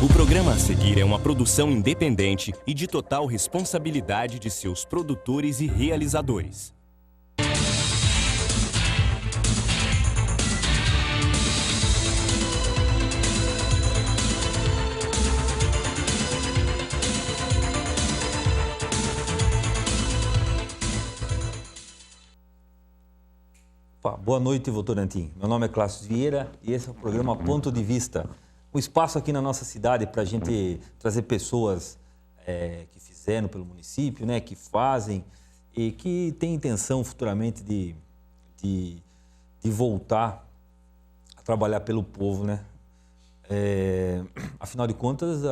O programa a seguir é uma produção independente e de total responsabilidade de seus produtores e realizadores. Boa noite, Votorantim. Meu nome é Cláudio Vieira e esse é o programa Ponto de Vista. Um espaço aqui na nossa cidade para a gente trazer pessoas que fizeram pelo município, né, que fazem e que têm intenção futuramente de voltar a trabalhar pelo povo, né? Afinal de contas,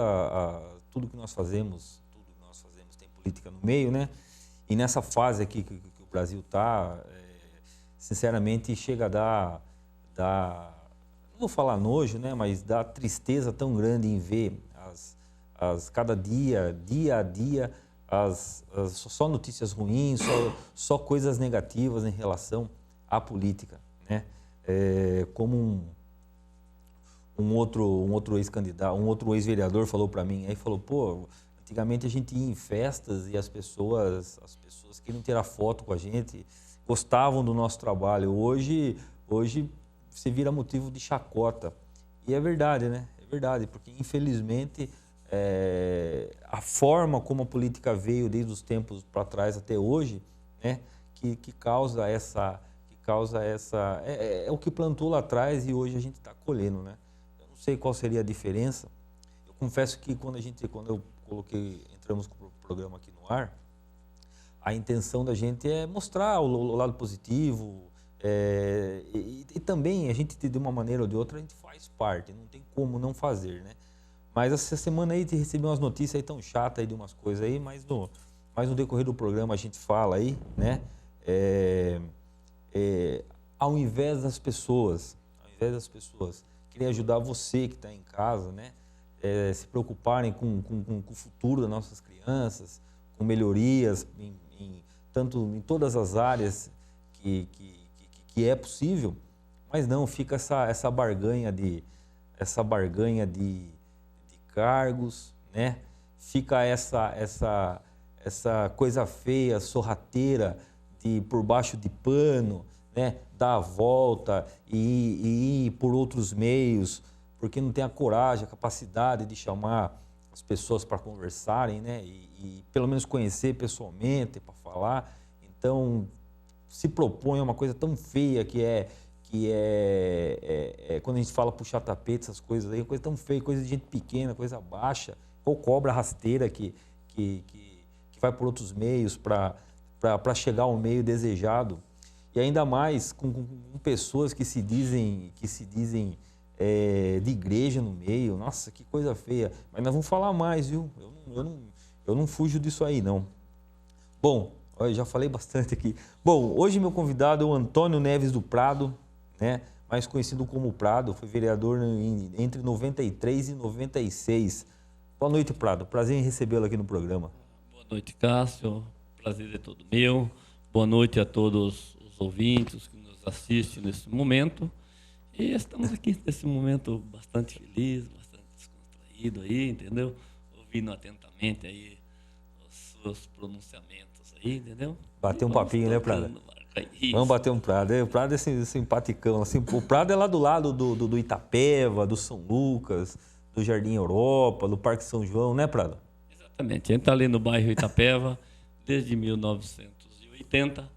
tudo que nós fazemos tem política no meio, né? E nessa fase aqui que o Brasil está, sinceramente, chega a dar, não vou falar nojo, né, mas dá tristeza tão grande em ver cada dia a dia, só notícias ruins, só coisas negativas em relação à política, né? Como um outro ex-candidato, um outro ex-vereador falou para mim, aí falou, pô, antigamente a gente ia em festas e as pessoas queriam tirar foto com a gente, gostavam do nosso trabalho. Hoje você vira motivo de chacota. E é verdade, né? É verdade, porque infelizmente a forma como a política veio desde os tempos para trás até hoje, né, que causa essa... É o que plantou lá atrás e hoje a gente está colhendo, né? Eu não sei qual seria a diferença. Eu confesso que quando eu entramos com o programa aqui no ar, a intenção da gente é mostrar o lado positivo e também a gente, de uma maneira ou de outra, a gente faz parte, não tem como não fazer, né? Mas essa semana aí recebi umas notícias aí tão chatas aí de umas coisas aí, mas no decorrer do programa a gente fala aí, né? Ao invés das pessoas querem ajudar você que está em casa, né? Se preocuparem com o futuro das nossas crianças, com melhorias tanto em todas as áreas que é possível, mas não, fica essa barganha de cargos, né? Fica essa coisa feia, sorrateira, de por baixo de pano, né? Dar a volta e ir por outros meios, porque não tem a coragem, a capacidade de chamar as pessoas para conversarem, né? E pelo menos conhecer pessoalmente, para falar. Então, se propõe uma coisa tão feia que é quando a gente fala puxar tapete, essas coisas aí, coisa tão feia, coisa de gente pequena, coisa baixa, ou cobra rasteira que vai por outros meios para chegar ao meio desejado. E ainda mais com pessoas que se dizem de igreja no meio. Nossa, que coisa feia. Mas nós vamos falar mais, viu? Eu não fujo disso aí, não. Bom, eu já falei bastante aqui. Bom, hoje meu convidado é o Antônio Neves do Prado, né? Mais conhecido como Prado. Foi vereador entre 93 e 96. Boa noite, Prado. Prazer em recebê-lo aqui no programa. Boa noite, Cássio. Prazer é todo meu. Boa noite a todos os ouvintes que nos assistem nesse momento. E estamos aqui nesse momento bastante feliz, bastante descontraído aí, entendeu? Ouvindo atentamente aí os seus pronunciamentos aí, entendeu? Bater um papinho, né, Prado? Vamos bater um Prado. O Prado é simpaticão. Assim, o Prado é lá do lado do Itapeva, do São Lucas, do Jardim Europa, do Parque São João, né, Prado? Exatamente. A gente está ali no bairro Itapeva desde 1980,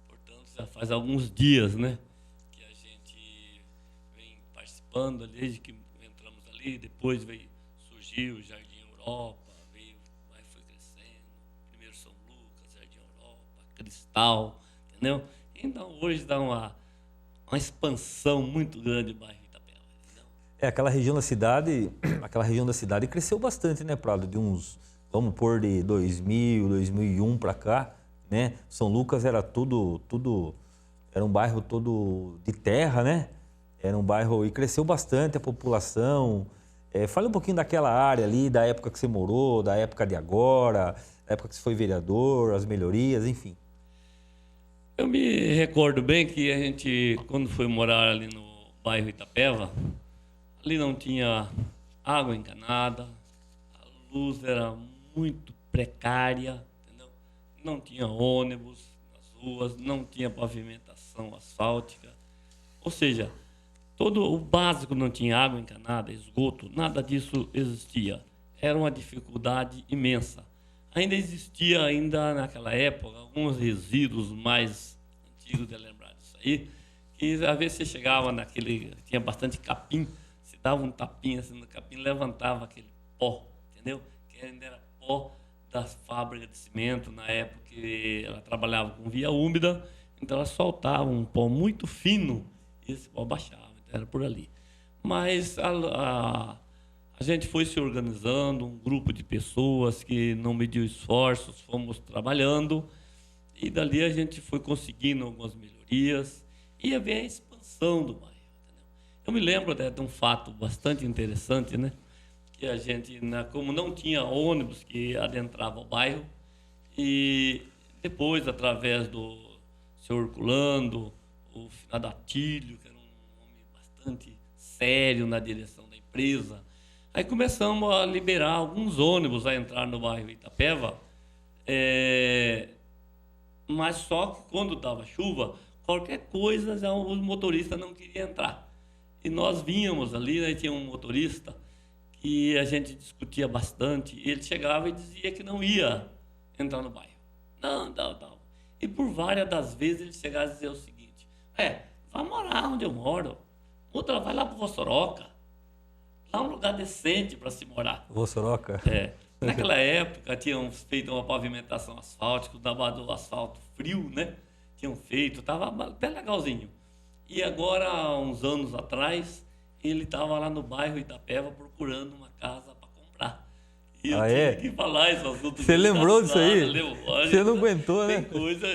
portanto já faz alguns dias, né? Desde que entramos ali, depois surgiu o Jardim Europa, foi crescendo, primeiro São Lucas, Jardim Europa, Cristal, entendeu? Então hoje dá uma expansão muito grande do bairro Itapeva, entendeu? Aquela região da cidade cresceu bastante, né, Prado? De uns, vamos pôr, de 2000, 2001 para cá, né? São Lucas era era um bairro todo de terra, né? Era um bairro e cresceu bastante a população. Fala um pouquinho daquela área ali, da época que você morou, da época de agora, da época que você foi vereador, as melhorias, enfim. Eu me recordo bem que a gente, quando foi morar ali no bairro Itapeva, ali não tinha água encanada, a luz era muito precária, entendeu? Não tinha ônibus nas ruas, não tinha pavimentação asfáltica. Ou seja, todo o básico não tinha água encanada, esgoto, nada disso existia. Era uma dificuldade imensa. Ainda existia, naquela época, alguns resíduos mais antigos de lembrar disso aí, que às vezes você chegava tinha bastante capim, você dava um tapinha assim no capim, levantava aquele pó, entendeu? Que ainda era pó das fábricas de cimento, na época que ela trabalhava com via úmida, então ela soltava um pó muito fino e esse pó baixava, então era por ali. Mas a gente foi se organizando, um grupo de pessoas que não mediu esforços, fomos trabalhando, e dali a gente foi conseguindo algumas melhorias, e havia a expansão do bairro. Entendeu? Eu me lembro até de um fato bastante interessante, né? Que a gente, como não tinha ônibus que adentrava o bairro, e depois, através do senhor Herculano, o finado Atílio, que era um homem bastante sério na direção da empresa, aí começamos a liberar alguns ônibus a entrar no bairro Itapeva, mas só que quando dava chuva, qualquer coisa já os motoristas não queriam entrar. E nós vínhamos ali, né, tinha um motorista que a gente discutia bastante, e ele chegava e dizia que não ia entrar no bairro. Não. E por várias das vezes ele chegava a dizer o seguinte: vai morar onde eu moro, vai lá para o Vossoroca. Lá é um lugar decente para se morar. Vossoroca? Naquela época, tinham feito uma pavimentação asfáltica, do asfalto frio, né? Tinham feito, estava até legalzinho. E agora, há uns anos atrás, ele estava lá no bairro Itapeva procurando uma casa para comprar. E eu tive que falar esse assunto. Você lembrou disso aí? Você não aguentou, né? Tem coisa...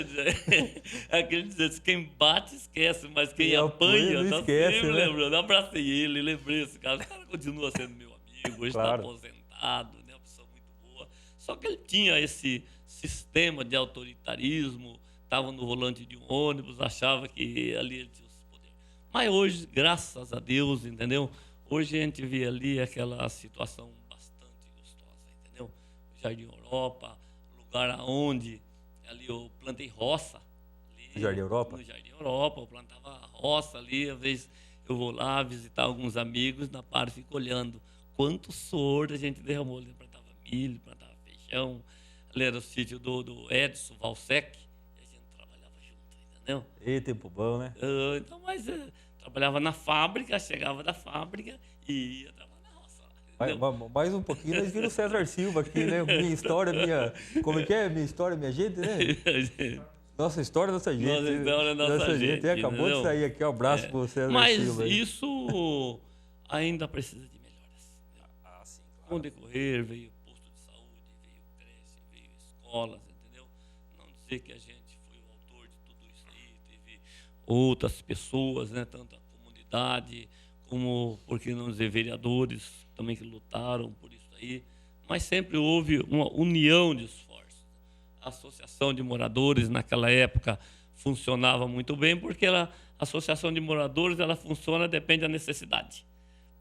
aquele dizer, quem bate esquece, mas quem apanha tá esquece, sempre né? lembrando. Eu abracei ele, lembrei esse cara. O cara continua sendo meu amigo, hoje está aposentado, né? Uma pessoa muito boa. Só que ele tinha esse sistema de autoritarismo, estava no volante de um ônibus, achava que ali ele tinha os poderes. Mas hoje, graças a Deus, entendeu? Hoje a gente vê ali aquela situação bastante gostosa, entendeu? O Jardim Europa, lugar onde ali eu plantei roça. Ali, Jardim Europa? No Jardim Europa, eu plantava roça ali, às vezes eu vou lá visitar alguns amigos, na parte fico olhando quanto soro a gente derramou. Ele plantava milho, plantava feijão. Ali era o sítio do Edson Valsec, e a gente trabalhava junto, entendeu? E tempo bom, né? Então, mas trabalhava na fábrica, chegava da fábrica e ia trabalhar na roça. Mais um pouquinho, nós vimos o César Silva aqui, né? Minha história, Como é que é? Minha história, minha gente, né? Nossa história, nossa gente. Nossa história, nossa gente. Acabou entendeu? de sair aqui, um abraço pro César mas Silva. Mas isso ainda precisa de melhoras. Sim, claro. Com o decorrer, veio posto de saúde, veio creche, veio escolas, entendeu? Não dizer que a gente foi o autor de tudo isso aí, teve outras pessoas, né? Tanto a comunidade, como, por que não dizer, vereadores também que lutaram por isso aí. Mas sempre houve uma união de esforços. A Associação de Moradores, naquela época, funcionava muito bem, porque a Associação de Moradores, ela funciona, depende da necessidade.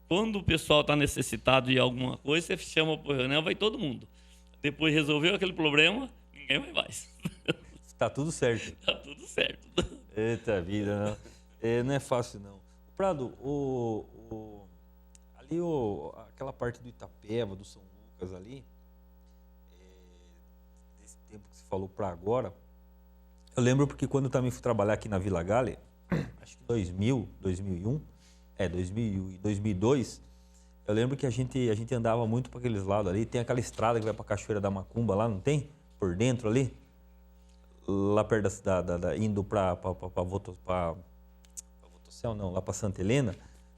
Quando o pessoal está necessitado de alguma coisa, você chama para reunião, vai todo mundo. Depois resolveu aquele problema, ninguém vai mais. Tá tudo certo. Está tudo certo. Eita vida, não. Não é fácil, não. Prado, ali aquela parte do Itapeva, do São Lucas ali, desse tempo que você falou para agora, eu lembro porque quando eu também fui trabalhar aqui na Vila Galha, acho que 2000, 2001, 2000 e 2002, eu lembro que a gente andava muito para aqueles lados ali, tem aquela estrada que vai para a Cachoeira da Macumba lá, não tem? Por dentro ali, lá perto indo para Votocel, não, lá para Santa Helena,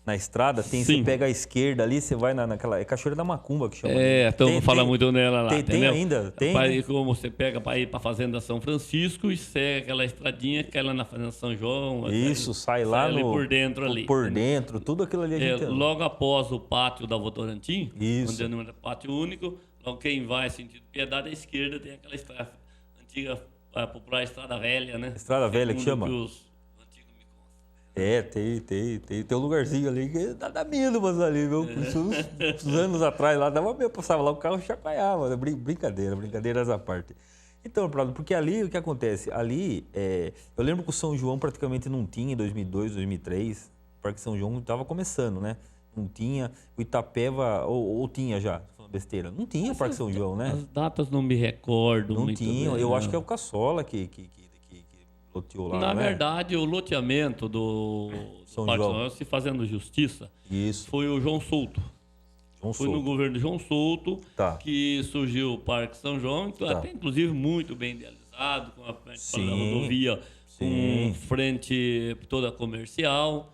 na estrada, você pega a esquerda ali, você vai naquela... É Cachoeira da Macumba que chama. Então fala muito nela lá, tem ainda? Tem? Como você pega para ir para a Fazenda São Francisco e segue aquela estradinha que é lá na Fazenda São João. Isso, sai lá ali por dentro ali. Por dentro, tudo aquilo ali a gente anda. Logo após o pátio da Votorantim, isso, onde não era pátio único, logo quem vai sentido Piedade, à esquerda tem aquela estrada, antiga popular Estrada Velha, né? Estrada Velha que chama? Que os antigos me constam. Tem um lugarzinho ali que dá medo, mas ali, viu? Uns anos atrás lá, dava medo, passava lá, o carro chacoalhava. Brincadeiras à parte. Então, Prado, porque ali o que acontece? Ali, eu lembro que o São João praticamente não tinha em 2002, 2003. O Parque São João estava começando, né? Não tinha. O Itapeva, ou tinha já? Tô falando besteira. Não tinha o Parque São João, né? As datas não me recordo Não muito tinha. bem, Eu não. acho que é o Caçola que loteou lá, Na não é? verdade, o loteamento do São Parque João. São João, se fazendo justiça, Isso. foi o João Souto. João Foi no Souto. governo de João Souto Tá. que surgiu o Parque São João, Tá. até inclusive muito bem idealizado, com a frente Sim. da rodovia, Sim. com frente toda comercial.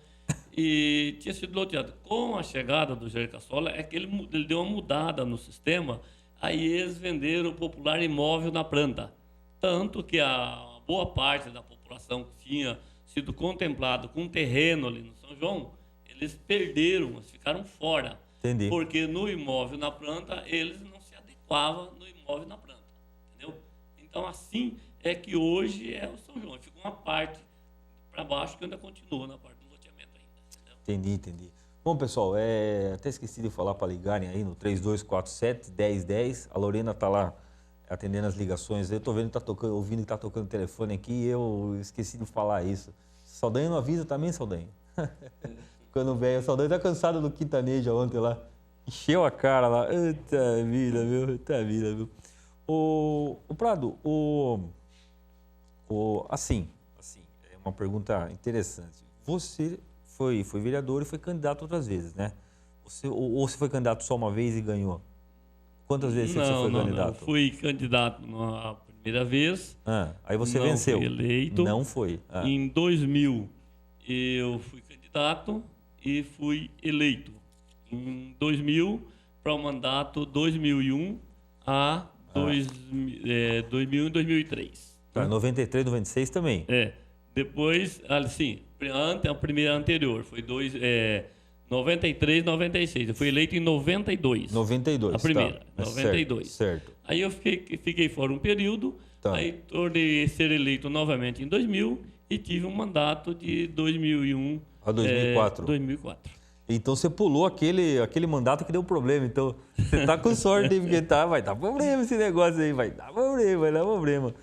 E tinha sido loteado. Com a chegada do Jair Caçola, é que ele deu uma mudada no sistema, aí eles venderam o popular imóvel na planta. Tanto que a boa parte da população que tinha sido contemplado com terreno ali no São João, eles perderam, eles ficaram fora. Entendi. Porque no imóvel na planta, eles não se adequavam no imóvel na planta. Entendeu? Então, assim é que hoje é o São João. Ficou uma parte para baixo que ainda continua na parte do loteamento ainda. Entendeu? Entendi. Bom, pessoal, até esqueci de falar para ligarem aí no 3247-1010. A Lorena está lá atendendo as ligações. Eu estou vendo que ouvindo que está tocando o telefone aqui e eu esqueci de falar isso. Saldanha não avisa também, Saldanha? Ficando velho. O Saldanha tá cansado do Quintaneja ontem lá. Encheu a cara lá. Eita vida, viu? O Prado, assim, é uma pergunta interessante. Você foi vereador e foi candidato outras vezes, né? Ou você foi candidato só uma vez e ganhou? Quantas vezes você foi candidato? Não. Fui candidato na primeira vez. Aí você não venceu. Fui eleito. Não foi. Em 2000, eu fui candidato e fui eleito. Em 2000, para o mandato 2001 a 2000 e 2003. Tá, 93, 96 também. Depois, assim, a primeira anterior foi 93, 96. Eu fui eleito em 92. 92, a primeira, tá. 92. Certo. Aí eu fiquei fora um período, Tá. aí tornei ser eleito novamente em 2000 e tive um mandato de 2001 A 2004. 2004. Então você pulou aquele mandato que deu problema. Então você tá com sorte, hein, porque vai dar problema esse negócio aí, vai dar problema.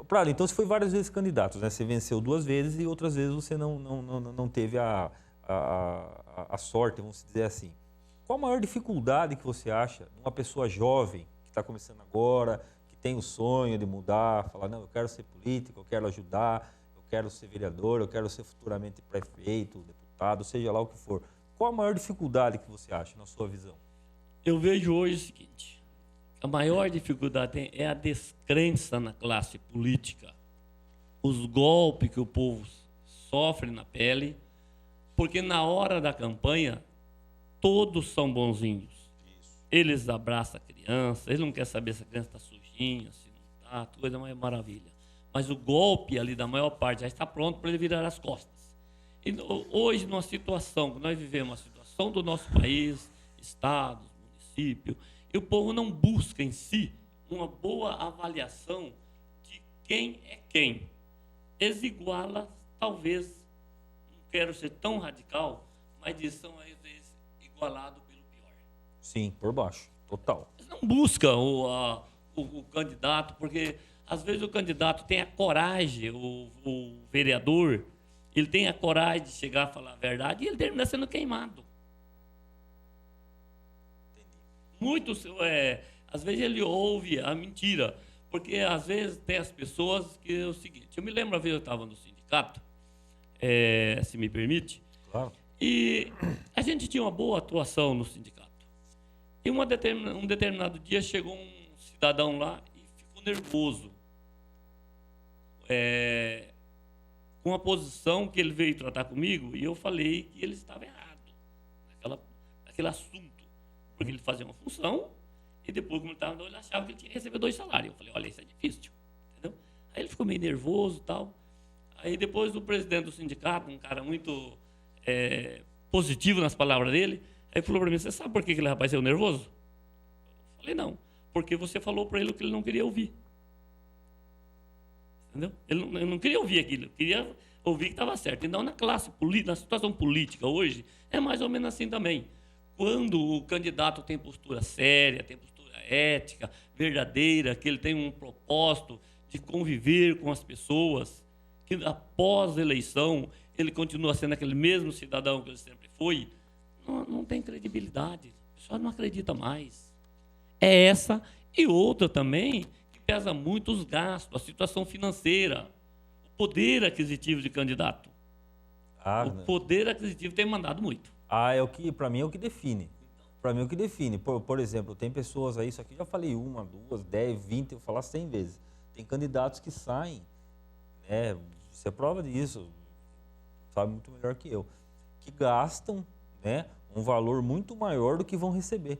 Prado, então você foi várias vezes candidato, né? Você venceu 2 vezes e outras vezes você não teve a sorte, vamos dizer assim. Qual a maior dificuldade que você acha numa pessoa jovem que está começando agora, que tem o sonho de mudar, falar, não, eu quero ser político, eu quero ajudar, eu quero ser vereador, eu quero ser futuramente prefeito, deputado, seja lá o que for. Qual a maior dificuldade que você acha, na sua visão? Eu vejo hoje o seguinte, a maior dificuldade é a descrença na classe política, os golpes que o povo sofre na pele, porque na hora da campanha, todos são bonzinhos. Eles abraçam a criança, eles não querem saber se a criança está sujinha, se não está, coisa mais maravilha. Mas o golpe ali da maior parte já está pronto para ele virar as costas. E hoje, numa situação que nós vivemos, uma situação do nosso país, estados, município, e o povo não busca em si uma boa avaliação de quem é quem. Exiguala, talvez, não quero ser tão radical, mas são às vezes igualados pelo pior. Sim, por baixo, total. Eles não buscam o candidato, porque às vezes o candidato tem a coragem, o vereador, ele tem a coragem de chegar a falar a verdade e ele termina sendo queimado. Muitos, às vezes ele ouve a mentira, porque às vezes tem as pessoas que é o seguinte, eu me lembro uma vez eu estava no sindicato, se me permite, Claro. e a gente tinha uma boa atuação no sindicato. E um determinado dia chegou um cidadão lá e ficou nervoso. Com a posição que ele veio tratar comigo, e eu falei que ele estava errado naquele assunto. Porque ele fazia uma função e depois, como ele estava, ele achava que ele tinha que receber 2 salários. Eu falei, olha, isso é difícil. Entendeu? Aí ele ficou meio nervoso e tal. Aí depois o presidente do sindicato, um cara muito positivo nas palavras dele, aí falou para mim, você sabe por que aquele rapaz saiu nervoso? Eu falei, não. Porque você falou para ele o que ele não queria ouvir. Entendeu? Ele não queria ouvir aquilo. Queria ouvi que estava certo. Então, na classe política, na situação política hoje, é mais ou menos assim também. Quando o candidato tem postura séria, tem postura ética, verdadeira, que ele tem um propósito de conviver com as pessoas, que após a eleição ele continua sendo aquele mesmo cidadão que ele sempre foi, não tem credibilidade. O pessoal não acredita mais. É essa e outra também, que pesa muito os gastos, a situação financeira, o poder aquisitivo de candidato. O poder aquisitivo tem mandado muito. É o que, para mim, é o que define. Para mim, é o que define. Por exemplo, tem pessoas aí, isso aqui já falei 1, 2, 10, 20, eu vou falar 100 vezes. Tem candidatos que saem, né? Você é prova disso, sabe muito melhor que eu, que gastam, né, um valor muito maior do que vão receber.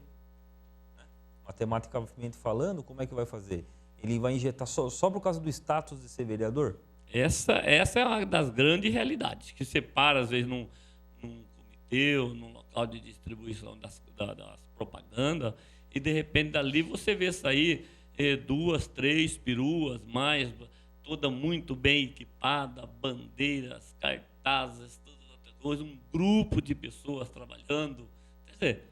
Matematicamente falando, como é que vai fazer? Ele vai injetar só por causa do status de ser vereador? Essa é uma das grandes realidades, que separa, às vezes, num comitê ou num local de distribuição das propagandas, e, de repente, dali você vê sair 2, 3 peruas, mais, toda muito bem equipada, bandeiras, cartazes, todas outras coisas, um grupo de pessoas trabalhando. Quer dizer,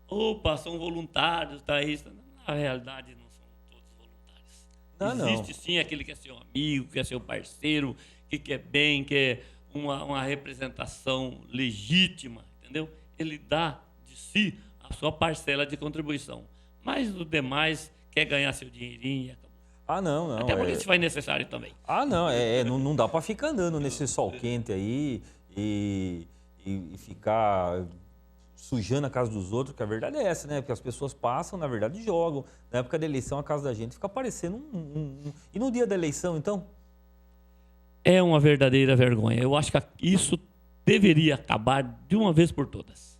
opa, são voluntários, tá isso. Na realidade, não são todos voluntários. Existe sim aquele que é seu amigo, que é seu parceiro, que quer bem, que é uma representação legítima, entendeu? Ele dá de si a sua parcela de contribuição. Mas o demais quer ganhar seu dinheirinho e acabou. Não. Até porque isso vai necessário também. Não dá para ficar andando nesse sol quente aí e ficar sujando a casa dos outros, que a verdade é essa, né? Porque as pessoas passam, na verdade, jogam. Na época da eleição, a casa da gente fica parecendo E no dia da eleição, então? É uma verdadeira vergonha. Eu acho que isso deveria acabar de uma vez por todas.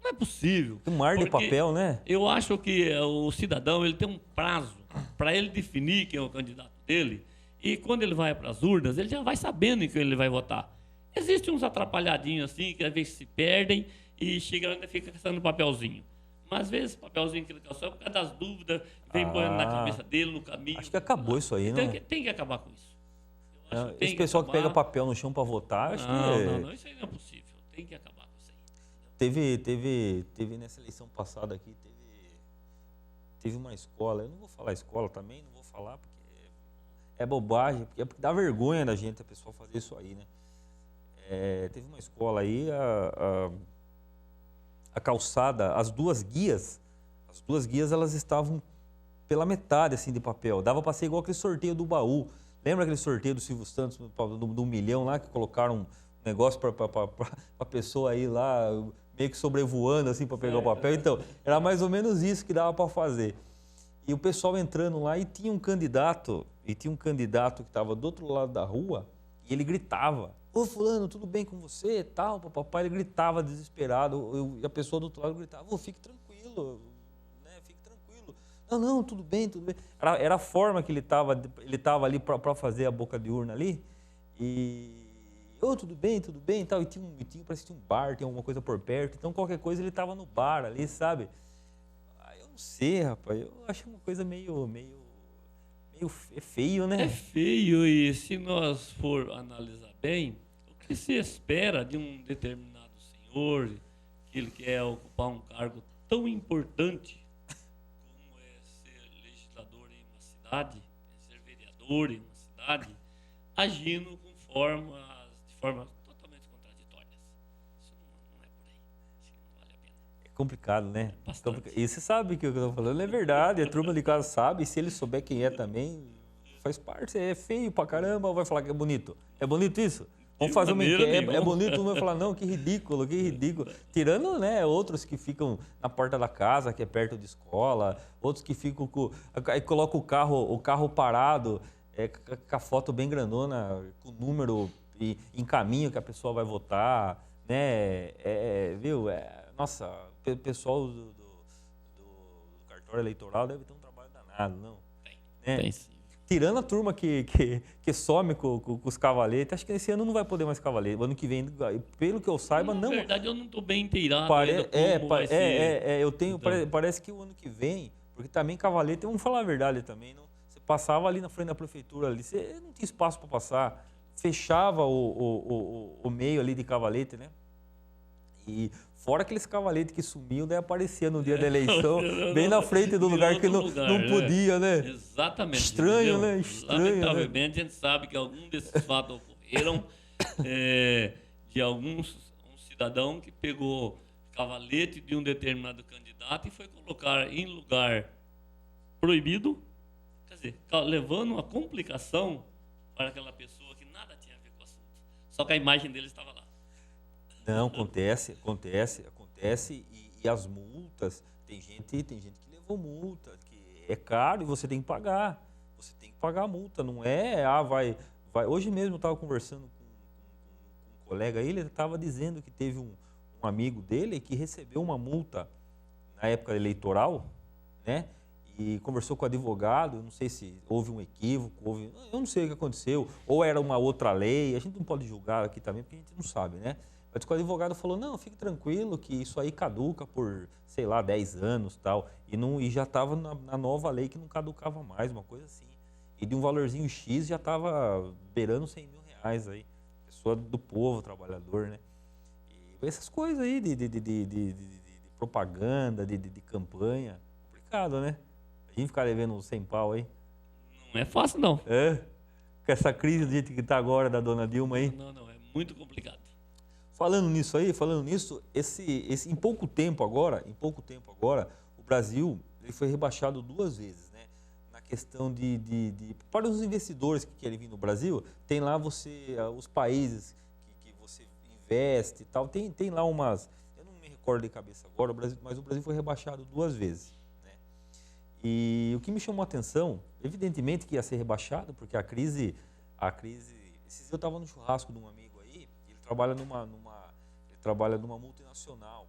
Não é possível. Um mar de papel, né? Eu acho que o cidadão ele tem um prazo para ele definir quem é o candidato dele, e quando ele vai para as urnas, ele já vai sabendo em quem ele vai votar. Existem uns atrapalhadinhos assim, que às vezes se perdem e chega lá e fica caçando papelzinho. Mas às vezes papelzinho que ele caçou é por causa das dúvidas, vem põe na cabeça dele, no caminho. Acho que acabou isso aí, então, não? Tem que acabar com isso. Esse pessoal que pega papel no chão para votar, acho que... Não, isso aí não é possível. Tem que acabar com isso aí. Teve nessa eleição passada aqui, teve uma escola, eu não vou falar escola também, não vou falar porque é bobagem, porque dá vergonha da gente a pessoa fazer isso aí, né? Teve uma escola aí, a calçada, as duas guias elas estavam pela metade assim de papel, dava para ser igual aquele sorteio do baú. Lembra aquele sorteio do Silvio Santos do 1 milhão lá, que colocaram um negócio para a pessoa aí lá, meio que sobrevoando assim para pegar o papel? Então, era mais ou menos isso que dava para fazer. E o pessoal entrando lá e tinha um candidato que estava do outro lado da rua e ele gritava: "Ô fulano, tudo bem com você?" Tal, papai, ele gritava desesperado, e a pessoa do outro lado gritava: "Ô, fique tranquilo, né? Fique tranquilo. Não, tudo bem, tudo bem." Era a forma que ele estava ali para fazer a boca de urna ali. E tudo bem, tal. E tinha parece que tinha um bar, tinha alguma coisa por perto. Então, qualquer coisa, ele estava no bar ali, sabe? Eu não sei, rapaz. Eu acho uma coisa meio feio, né? É feio, e se nós for analisar bem, o que se espera de um determinado senhor, que ele quer ocupar um cargo tão importante como é ser legislador em uma cidade, ser vereador em uma cidade, agindo de formas totalmente contraditórias. Isso não é por aí. Acho que não vale a pena. É complicado, né? Bastante. E você sabe que o que eu estou falando é verdade, a turma de casa sabe, e se ele souber quem é também, faz parte. É feio pra caramba, ou vai falar que é bonito? É bonito isso? Vamos fazer uma enquete. É bonito, não vai falar, não, que ridículo. Tirando, né, outros que ficam na porta da casa, que é perto de escola, outros que ficam aí coloca o carro parado, com a foto bem grandona, com o número em caminho que a pessoa vai votar, né? Viu? Nossa, o pessoal do cartório eleitoral deve ter um trabalho danado, não? Tem sim. Tirando a turma que some com os cavaletes, acho que esse ano não vai poder mais cavalete. O ano que vem, pelo que eu saiba, não. Na verdade, eu não estou bem inteirado ainda como vai ser. Eu tenho, então, parece que o ano que vem, porque também cavalete, vamos falar a verdade também, não, você passava ali na frente da prefeitura, ali, você não tinha espaço para passar. fechava o meio ali de cavalete, né? E fora aqueles cavaletes que sumiam, daí aparecia no dia da eleição, bem na frente do lugar que não podia, né? Exatamente. Estranho, entendeu? né? Estranho, Lamentavelmente, a gente sabe que algum desses fatos ocorreram de um cidadão que pegou cavalete de um determinado candidato e foi colocar em lugar proibido, quer dizer, levando uma complicação para aquela pessoa que nada tinha a ver com o assunto. Só que a imagem dele estava lá. Não, acontece e as multas, tem gente que levou multa, que é caro e você tem que pagar. Você tem que pagar a multa, não é, vai. Hoje mesmo eu estava conversando com um colega aí, ele estava dizendo que teve um amigo dele que recebeu uma multa na época eleitoral, né? E conversou com o advogado, eu não sei se houve um equívoco, eu não sei o que aconteceu, ou era uma outra lei, a gente não pode julgar aqui também, porque a gente não sabe, né? Mas o advogado falou, não, fique tranquilo que isso aí caduca por, sei lá, 10 anos tal, e já estava na nova lei que não caducava mais, uma coisa assim. E de um valorzinho X já estava beirando 100 mil reais aí, pessoa do povo, trabalhador, né? E essas coisas aí de propaganda, de campanha, complicado, né? A gente ficar levando 100 pau aí. Não é fácil, não. É? Com essa crise do jeito que está agora da dona Dilma aí. Não, é muito complicado. Falando nisso, em pouco tempo agora, o Brasil ele foi rebaixado 2 vezes, né? Na questão para os investidores que querem vir no Brasil, tem lá os países que você investe e tal, tem lá umas, eu não me recordo de cabeça agora, mas o Brasil foi rebaixado 2 vezes. E o que me chamou a atenção, evidentemente que ia ser rebaixado, porque a crise, esses dias eu estava no churrasco de um amigo aí, ele trabalha numa multinacional,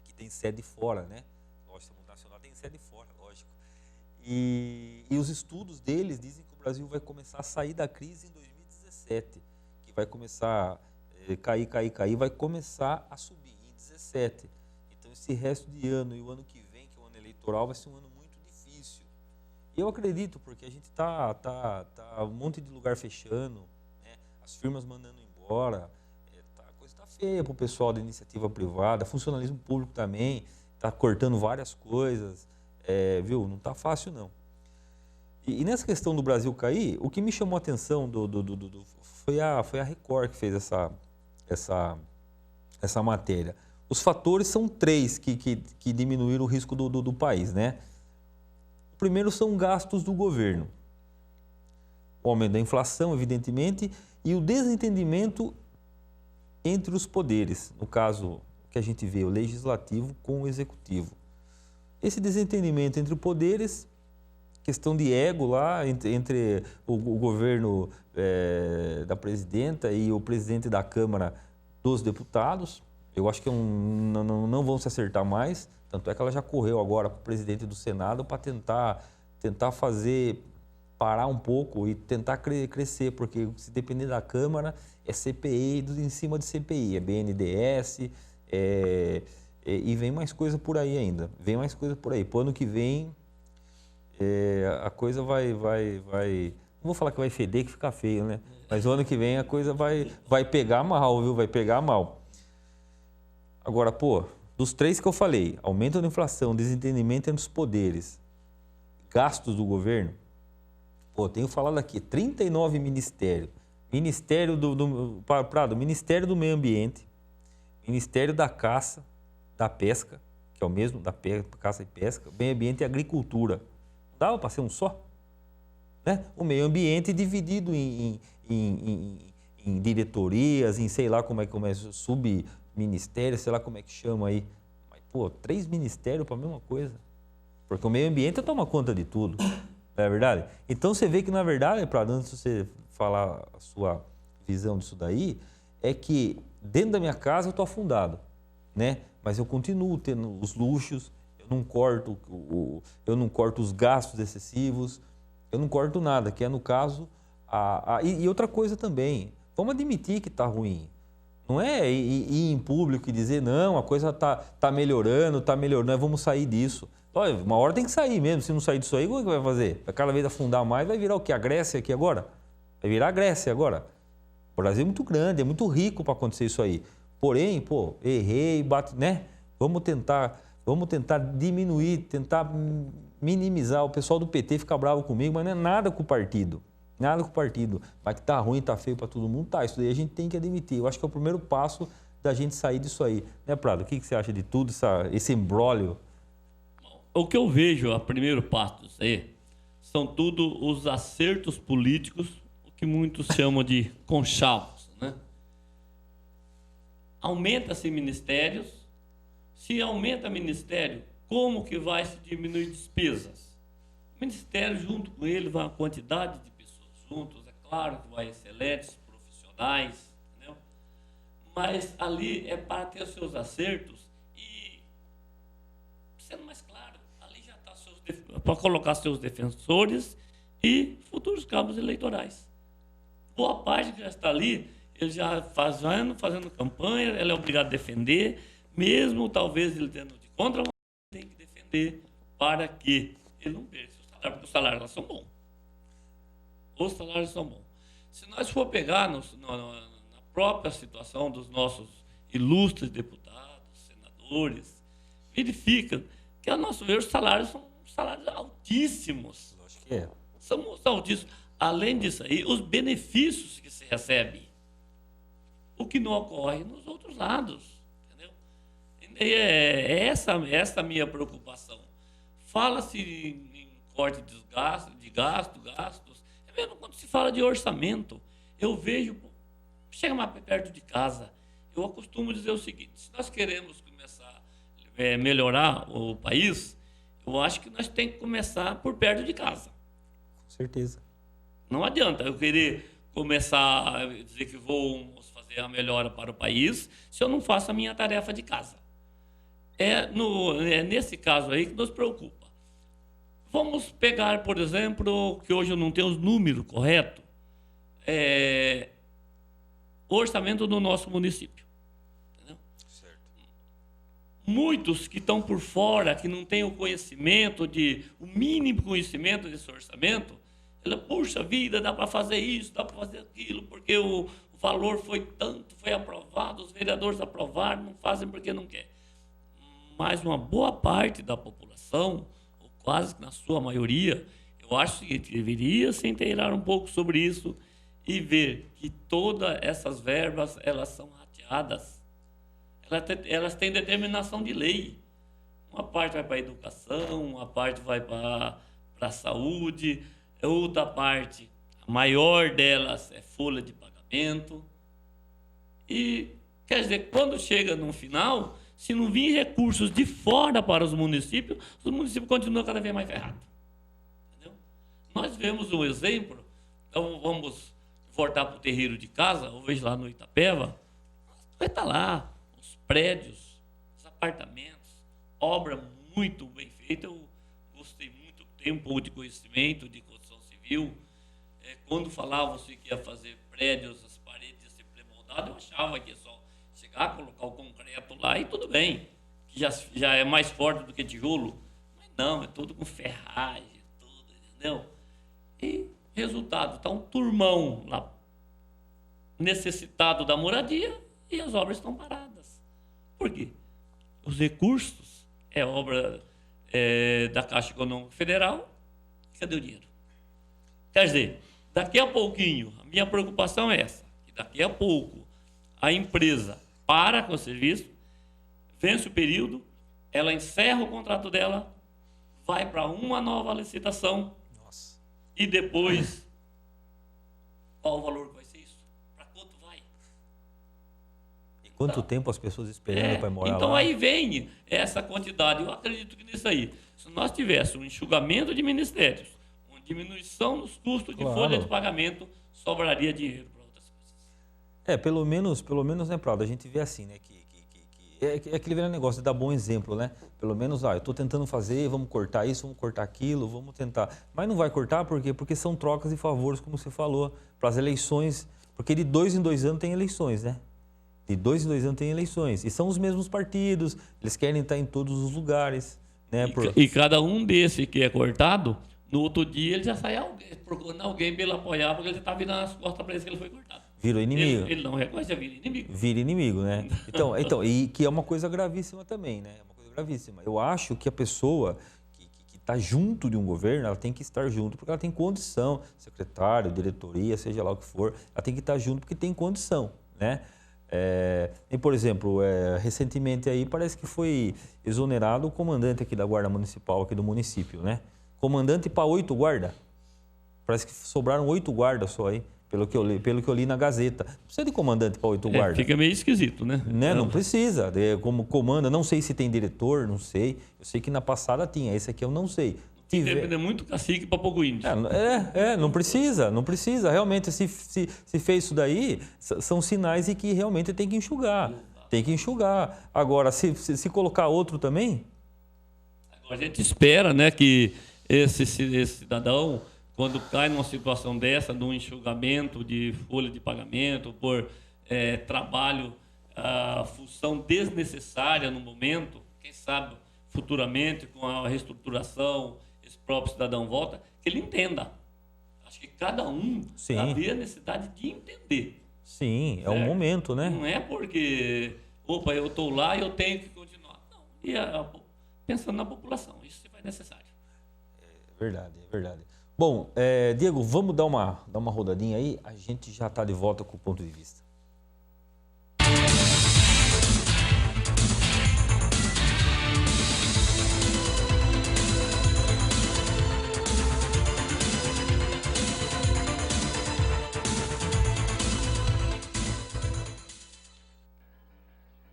que tem sede fora, né? Lógico, a multinacional tem sede fora, lógico. E os estudos deles dizem que o Brasil vai começar a sair da crise em 2017, que vai começar a cair, vai começar a subir em 2017. Então esse resto de ano e o ano que vem, que é o ano eleitoral, vai ser um ano muito difícil. E eu acredito, porque a gente tá um monte de lugar fechando, né? As firmas mandando embora, a coisa está feia para o pessoal da iniciativa privada, funcionalismo público também, está cortando várias coisas, viu? Não está fácil, não. E nessa questão do Brasil cair, o que me chamou a atenção foi a Record que fez essa matéria. Os fatores são 3 que diminuíram o risco do país, né? O primeiro são gastos do governo. O aumento da inflação, evidentemente, e o desentendimento entre os poderes. No caso, que a gente vê, o legislativo com o executivo. Esse desentendimento entre os poderes, questão de ego lá, entre o governo da presidenta e o presidente da Câmara dos Deputados. Eu acho que não vão se acertar mais, tanto é que ela já correu agora para o presidente do Senado para tentar fazer parar um pouco e tentar crescer, porque se depender da Câmara, é CPI em cima de CPI, é BNDES, e vem mais coisa por aí ainda, Para o ano que vem, a coisa vai... Não vou falar que vai feder, que fica feio, né? Mas o ano que vem a coisa vai pegar mal, viu? Vai pegar mal. Agora, dos 3 que eu falei, aumento da inflação, desentendimento entre os poderes, gastos do governo, tenho falado aqui, 39 ministérios. Ministério Ministério do Meio Ambiente, Ministério da Caça, da Pesca, que é o mesmo, da Caça e Pesca, Meio Ambiente e Agricultura. Não dava para ser um só? Né? O meio ambiente dividido em diretorias, em sei lá como é subministério, sei lá como é que chama aí. Mas, 3 ministérios para a mesma coisa. Porque o meio ambiente toma conta de tudo. Não é verdade? Então você vê que, na verdade, antes de você falar a sua visão disso daí, é que dentro da minha casa eu estou afundado, né? Mas eu continuo tendo os luxos, eu não corto os gastos excessivos, eu não corto nada, que é no caso... E outra coisa também, vamos admitir que está ruim. Não é ir em público e dizer, não, a coisa está melhorando, vamos sair disso. Olha, uma hora tem que sair mesmo, se não sair disso aí, como é que vai fazer? Vai cada vez afundar mais, vai virar o quê? A Grécia aqui agora? Vai virar a Grécia agora. O Brasil é muito grande, é muito rico para acontecer isso aí. Porém, errei, né? Vamos tentar diminuir, tentar minimizar. O pessoal do PT fica bravo comigo, mas não é nada com o partido. Nada com o partido. Mas que tá ruim, tá feio para todo mundo, tá. Isso daí a gente tem que admitir. Eu acho que é o primeiro passo da gente sair disso aí. Né, Prado? O que você acha de tudo, esse imbróglio? O que eu vejo, a primeiro passo disso aí, são tudo os acertos políticos, o que muitos chamam de conchavos, né? Aumenta-se ministérios. Se aumenta ministério, como que vai se diminuir despesas? O ministério, junto com ele, vai uma quantidade de pessoas juntos, é claro que vai excelentes profissionais, entendeu? Mas ali é para ter os seus acertos e, sendo mais claro, ali já está para colocar seus defensores e futuros cabos eleitorais. Boa parte que já está ali, ele já fazendo campanha, ele é obrigado a defender, mesmo talvez ele tendo de contra, tem que defender para que ele não perca o salário, porque os salários lá são bons. Os salários são bons. Se nós for pegar na própria situação dos nossos ilustres deputados, senadores, verifica que, a nosso ver, os salários são salários altíssimos. Eu acho que é. São altíssimos. Além disso aí, os benefícios que se recebe, o que não ocorre nos outros lados. Entendeu? É essa a minha preocupação. Fala-se em corte de gastos. É mesmo quando se fala de orçamento, eu vejo, chega mais perto de casa, eu costumo dizer o seguinte: se nós queremos começar a melhorar o país, eu acho que nós temos que começar por perto de casa. Com certeza. Não adianta eu querer começar a dizer que vamos fazer a melhora para o país se eu não faço a minha tarefa de casa. É nesse caso aí que nos preocupa. Vamos pegar, por exemplo, que hoje eu não tenho os números corretos, o orçamento do nosso município. Entendeu? Certo. Muitos que estão por fora, que não têm o mínimo conhecimento desse orçamento, ela, puxa vida, dá para fazer isso, dá para fazer aquilo, porque o valor foi tanto, foi aprovado, os vereadores aprovaram, não fazem porque não quer. Mas uma boa parte da população, ou quase que na sua maioria, eu acho que deveria se inteirar um pouco sobre isso e ver que todas essas verbas, elas são rateadas. Elas têm determinação de lei. Uma parte vai para a educação, uma parte vai para a saúde, outra parte, a maior delas é folha de pagamento. E, quer dizer, quando chega no final, se não vir recursos de fora para os municípios continuam cada vez mais ferrados. Entendeu? Nós vemos um exemplo, então vamos voltar para o terreiro de casa, eu vejo lá no Itapeva, vai estar lá, os prédios, os apartamentos, obra muito bem feita. Eu gostei muito, tenho um pouco de conhecimento de construção civil. Quando falavam-se que ia fazer prédios, as paredes iam ser pré-moldadas, eu achava que ia só chegar, colocar o concreto lá e tudo bem, que já é mais forte do que tijolo. Mas não, é tudo com ferragem, tudo, entendeu? E resultado, está um turmão lá necessitado da moradia e as obras estão paradas. Por quê? Os recursos é obra da Caixa Econômica Federal. Cadê o dinheiro? Quer dizer, daqui a pouquinho, a minha preocupação é essa, que daqui a pouco a empresa para com o serviço, vence o período, ela encerra o contrato dela, vai para uma nova licitação. Nossa. E depois, qual o valor que vai ser isso? Para quanto vai? E quanto tempo as pessoas esperando para morar lá? Então aí vem essa quantidade. Eu acredito que nisso aí, se nós tivéssemos um enxugamento de ministérios, uma diminuição nos custos de folha de pagamento, sobraria dinheiro para outras coisas. Pelo menos, né, Prado, a gente vê assim, né, que é aquele velho negócio de dar bom exemplo, né? Pelo menos, eu estou tentando fazer, vamos cortar isso, vamos cortar aquilo, vamos tentar. Mas não vai cortar por quê? Porque são trocas e favores, como você falou, para as eleições, porque de 2 em 2 anos tem eleições, né? De 2 em 2 anos tem eleições. E são os mesmos partidos, eles querem estar em todos os lugares, né? E cada um desse que é cortado No outro dia ele já saía procurando alguém para ele apoiar, porque ele já estava virando as costas para ele que ele foi cortado. Virou inimigo. Ele não reconhece, já vira inimigo. Vira inimigo, né? Então, e que é uma coisa gravíssima também, né? É uma coisa gravíssima. Eu acho que a pessoa que está junto de um governo, ela tem que estar junto porque ela tem condição, secretário, diretoria, seja lá o que for, ela tem que estar junto porque tem condição, né? E, por exemplo, recentemente aí parece que foi exonerado o comandante aqui da Guarda Municipal aqui do município, né? Comandante para 8 guardas. Parece que sobraram 8 guardas só aí, pelo que eu li na Gazeta. Não precisa de comandante para 8 guardas. Fica meio esquisito, né? Não precisa. Como comanda, não sei se tem diretor, não sei. Eu sei que na passada tinha, esse aqui eu não sei. Depende muito do cacique para pouco índio. Não precisa. Realmente, se fez isso daí, são sinais de que realmente tem que enxugar. Tem que enxugar. Agora, se colocar outro também... Agora, a gente espera, né, que esse cidadão, quando cai numa situação dessa, de um enxugamento de folha de pagamento, por trabalho, função desnecessária no momento, quem sabe futuramente, com a reestruturação, esse próprio cidadão volta, que ele entenda. Acho que cada um havia necessidade de entender. Sim, é um momento, né? Não é porque, eu estou lá e eu tenho que continuar. Não, pensando na população, isso se faz necessário. É verdade. Bom, Diego, vamos dar uma rodadinha aí, a gente já está de volta com o ponto de vista.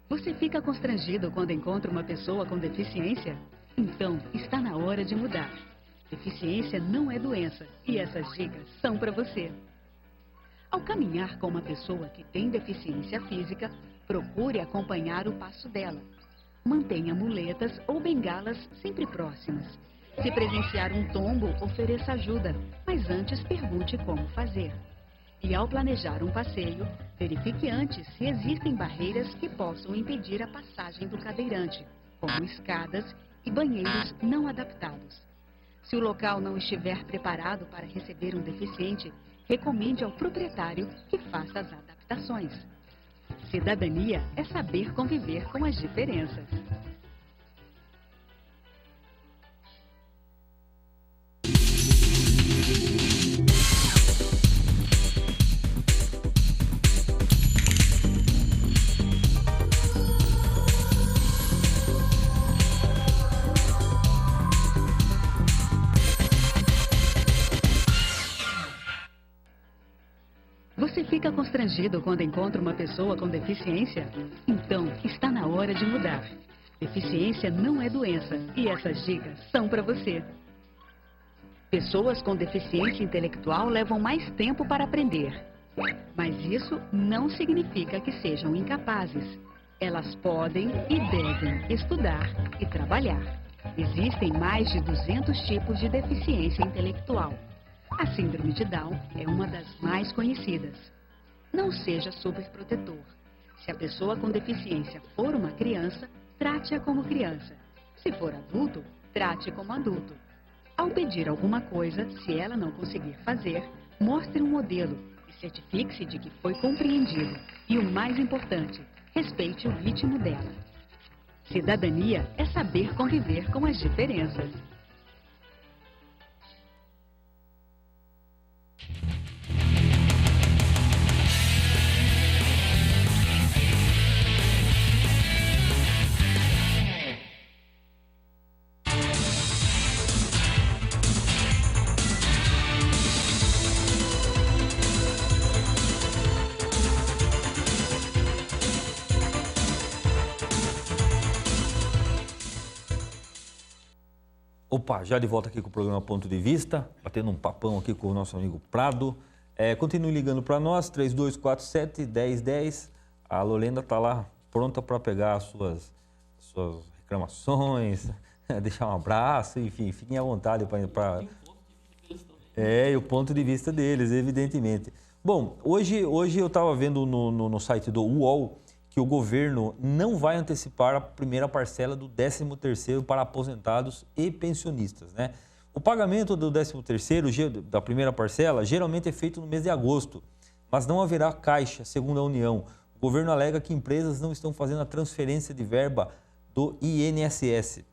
Você fica constrangido quando encontra uma pessoa com deficiência? Então, está na hora de mudar. Deficiência não é doença e essas dicas são para você. Ao caminhar com uma pessoa que tem deficiência física, procure acompanhar o passo dela. Mantenha muletas ou bengalas sempre próximas. Se presenciar um tombo, ofereça ajuda, mas antes pergunte como fazer. E ao planejar um passeio, verifique antes se existem barreiras que possam impedir a passagem do cadeirante, como escadas e banheiros não adaptados. Se o local não estiver preparado para receber um deficiente, recomende ao proprietário que faça as adaptações. Cidadania é saber conviver com as diferenças. Você fica constrangido quando encontra uma pessoa com deficiência? Então, está na hora de mudar. Deficiência não é doença e essas dicas são para você. Pessoas com deficiência intelectual levam mais tempo para aprender. Mas isso não significa que sejam incapazes. Elas podem e devem estudar e trabalhar. Existem mais de 200 tipos de deficiência intelectual. A síndrome de Down é uma das mais conhecidas. Não seja superprotetor. Se a pessoa com deficiência for uma criança, trate-a como criança. Se for adulto, trate como adulto. Ao pedir alguma coisa, se ela não conseguir fazer, mostre um modelo e certifique-se de que foi compreendido. E o mais importante, respeite o ritmo dela. Cidadania é saber conviver com as diferenças. Opa, já de volta aqui com o programa Ponto de Vista, batendo um papão aqui com o nosso amigo Prado. Continue ligando para nós, 3247-1010. A Lolenda está lá pronta para pegar as suas reclamações, deixar um abraço, enfim, fiquem à vontade para... E o ponto de vista deles, evidentemente. Bom, hoje eu estava vendo no site do UOL que o governo não vai antecipar a primeira parcela do 13º para aposentados e pensionistas, né? O pagamento do 13º, da primeira parcela, geralmente é feito no mês de agosto, mas não haverá caixa, segundo a União. O governo alega que empresas não estão fazendo a transferência de verba do INSS.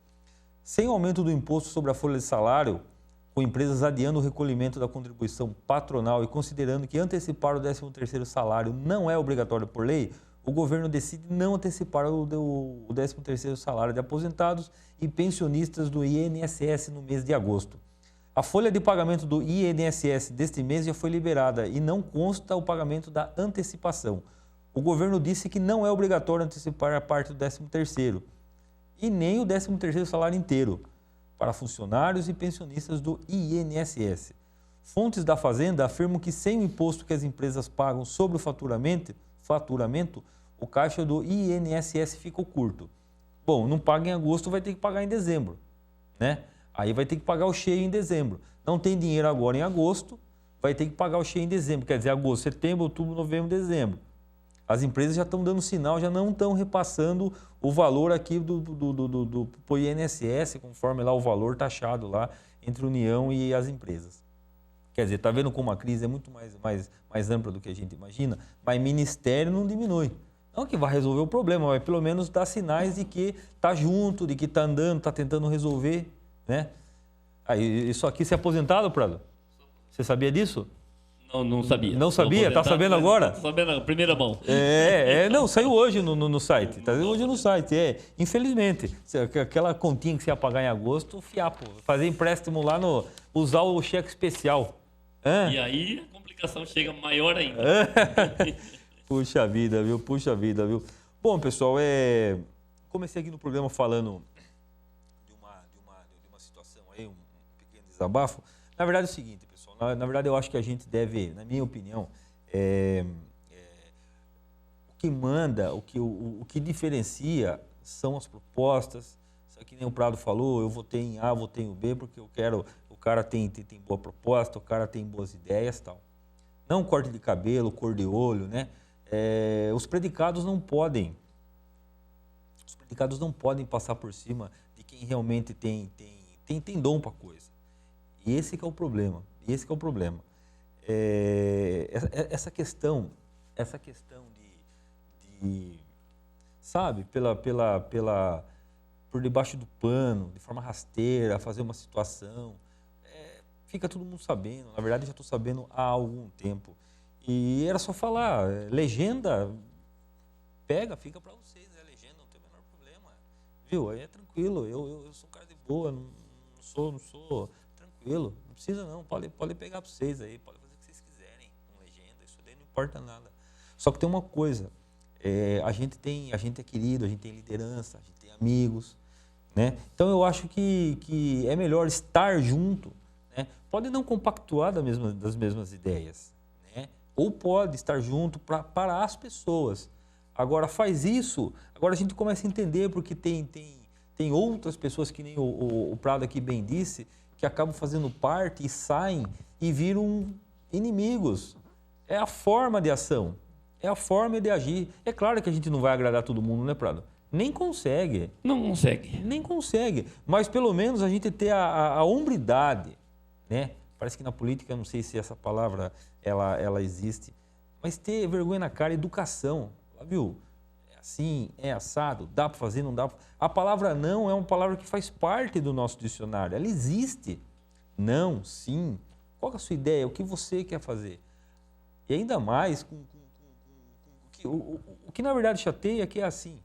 Sem o aumento do imposto sobre a folha de salário, com empresas adiando o recolhimento da contribuição patronal e considerando que antecipar o 13º salário não é obrigatório por lei, o governo decide não antecipar o 13º salário de aposentados e pensionistas do INSS no mês de agosto. A folha de pagamento do INSS deste mês já foi liberada e não consta o pagamento da antecipação. O governo disse que não é obrigatório antecipar a parte do 13º e nem o 13º salário inteiro para funcionários e pensionistas do INSS. Fontes da Fazenda afirmam que sem o imposto que as empresas pagam sobre o faturamento, o caixa do INSS ficou curto. Bom, não paga em agosto, vai ter que pagar em dezembro, né? Aí vai ter que pagar o cheio em dezembro. Não tem dinheiro agora em agosto, vai ter que pagar o cheio em dezembro. Quer dizer, agosto, setembro, outubro, novembro, dezembro. As empresas já estão dando sinal, já não estão repassando o valor aqui do INSS, conforme lá o valor taxado lá entre a União e as empresas. Quer dizer, está vendo como a crise é muito mais ampla do que a gente imagina, mas ministério não diminui. Não que vai resolver o problema, mas pelo menos dá sinais de que está junto, de que está andando, está tentando resolver, né? Aí, isso aqui, você é aposentado, Prado? Você sabia disso? Não sabia. Não sabia? Está sabendo agora? Estou sabendo a primeira mão. Não, saiu hoje no site. Está hoje no site, Infelizmente, aquela continha que você ia pagar em agosto, fiapo. Fazer empréstimo lá usar o cheque especial. E aí a complicação chega maior ainda. Puxa vida, viu? Bom, pessoal, comecei aqui no programa falando de uma situação aí, um pequeno desabafo. Na verdade é o seguinte, pessoal, na verdade eu acho que a gente deve, na minha opinião, o que manda, o que diferencia são as propostas. Isso aqui nem o Prado falou, eu votei em A, votei em B, porque eu quero, o cara tem boa proposta, o cara tem boas ideias e tal. Não corte de cabelo, cor de olho, né? Os predicados não podem passar por cima de quem realmente tem dom para coisa. E esse que é o problema. Essa questão de sabe, por debaixo do pano, de forma rasteira, fazer uma situação, fica todo mundo sabendo. Na verdade, já estou sabendo há algum tempo. E era só falar, legenda, fica para vocês, legenda, não tem o menor problema. Viu? Aí é tranquilo, eu sou um cara de boa, não sou tranquilo, não precisa não, pode pegar para vocês aí, pode fazer o que vocês quiserem com legenda, isso daí não importa nada. Só que tem uma coisa, a gente é querido, a gente tem liderança, a gente tem amigos, né? Então eu acho que é melhor estar junto, né? Pode não compactuar das mesmas ideias, né? Ou pode estar junto para as pessoas. Agora faz isso, agora a gente começa a entender porque tem outras pessoas que nem o Prado aqui bem disse, que acabam fazendo parte e saem e viram inimigos. É a forma de ação, é a forma de agir. É claro que a gente não vai agradar todo mundo, né, Prado? Nem consegue. Não consegue. Nem consegue. Mas pelo menos a gente ter a hombridade, né? Parece que na política, não sei se essa palavra ela existe, mas ter vergonha na cara, educação, viu? É assim, é assado, dá para fazer, não dá pra... A palavra não é uma palavra que faz parte do nosso dicionário, ela existe. Não, sim. Qual é a sua ideia? O que você quer fazer? E ainda mais, o que na verdade chateia é que é assim,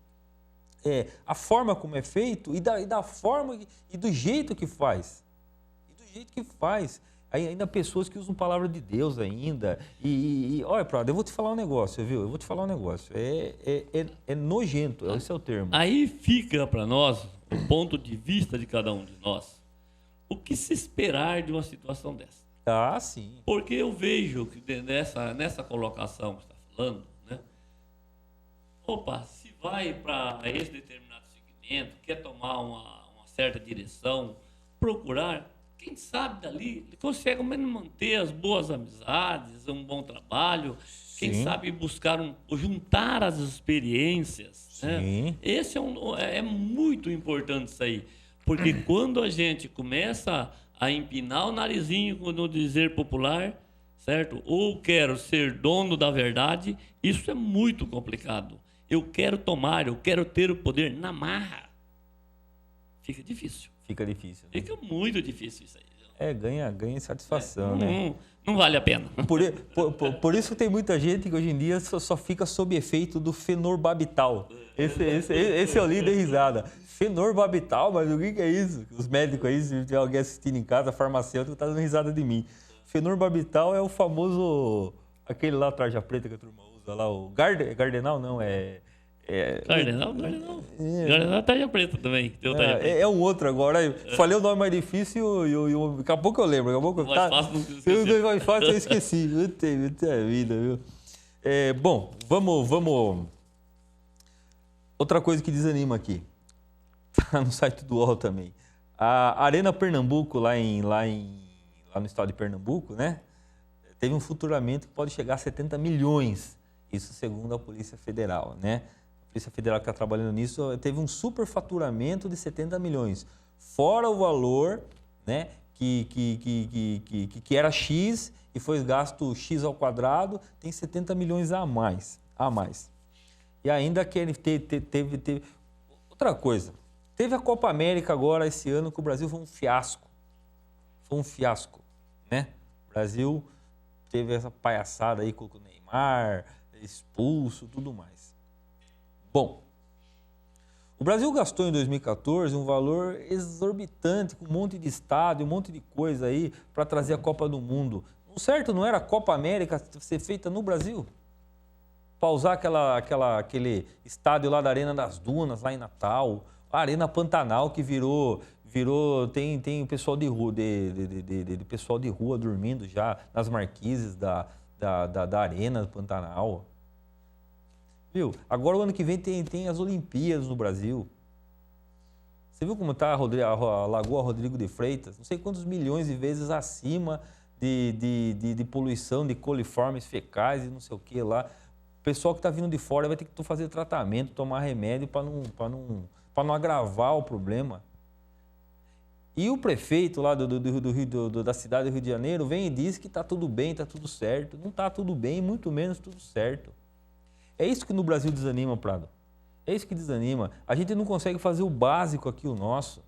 a forma como é feito e da forma e do jeito que faz. Ainda pessoas que usam palavra de Deus ainda. Olha, Prado, eu vou te falar um negócio, viu? É nojento, esse é o termo. Aí fica para nós, o ponto de vista de cada um de nós, o que se esperar de uma situação dessa. Ah, sim. Porque eu vejo que nessa colocação que você está falando, né? Opa, se vai para esse determinado segmento, quer tomar uma certa direção, procurar... Quem sabe dali ele consegue manter as boas amizades, um bom trabalho. Sim. Quem sabe buscar juntar as experiências. Sim. Né? Esse é muito importante isso aí. Porque quando a gente começa a empinar o narizinho no dizer popular, certo? Ou quero ser dono da verdade, isso é muito complicado. Eu quero tomar, eu quero ter o poder na marra. Fica difícil. Fica difícil. Né? Fica muito difícil isso aí. Ganha satisfação, né? Não vale a pena. Por isso tem muita gente que hoje em dia só fica sob efeito do fenorbabital. Esse eu li e dei risada. Fenorbabital, mas o que é isso? Os médicos aí, se tiver alguém assistindo em casa, farmacêutico, tá dando risada de mim. Fenorbabital é o famoso, aquele lá, tarja preta que a turma usa lá, o Gardenal, não, Gardenal? Gardenal é tarja preta também. É um outro agora. Falei o nome mais difícil e daqui a pouco eu lembro. Mais fácil eu esqueci. Puta vida, viu? Bom, vamos. Outra coisa que desanima aqui. Tá no site do UOL também. A Arena Pernambuco, lá no estado de Pernambuco, né? Teve um faturamento que pode chegar a 70 milhões. Isso segundo a Polícia Federal, né? A Polícia Federal que está trabalhando nisso teve um superfaturamento de 70 milhões. Fora o valor, né? Que era X e foi gasto X ao quadrado, tem 70 milhões a mais. E ainda que ele teve... Outra coisa, teve a Copa América agora esse ano que o Brasil foi um fiasco. Né? O Brasil teve essa palhaçada aí com o Neymar, expulso, tudo mais. Bom, o Brasil gastou em 2014 um valor exorbitante, com um monte de estádio, um monte de coisa aí, para trazer a Copa do Mundo. O certo não era a Copa América ser feita no Brasil? Para usar aquele estádio lá da Arena das Dunas, lá em Natal, a Arena Pantanal, que virou tem o pessoal de rua, pessoal de rua dormindo já nas marquises da Arena do Pantanal. Viu? Agora o ano que vem tem as Olimpíadas no Brasil. Você viu como está a Lagoa Rodrigo de Freitas? Não sei quantos milhões de vezes acima de poluição, de coliformes fecais e não sei o que lá. O pessoal que está vindo de fora vai ter que fazer tratamento, tomar remédio para não agravar o problema. E o prefeito lá da cidade do Rio de Janeiro vem e diz que está tudo bem, está tudo certo. Não está tudo bem, muito menos tudo certo. É isso que no Brasil desanima, Prado. É isso que desanima. A gente não consegue fazer o básico aqui, o nosso.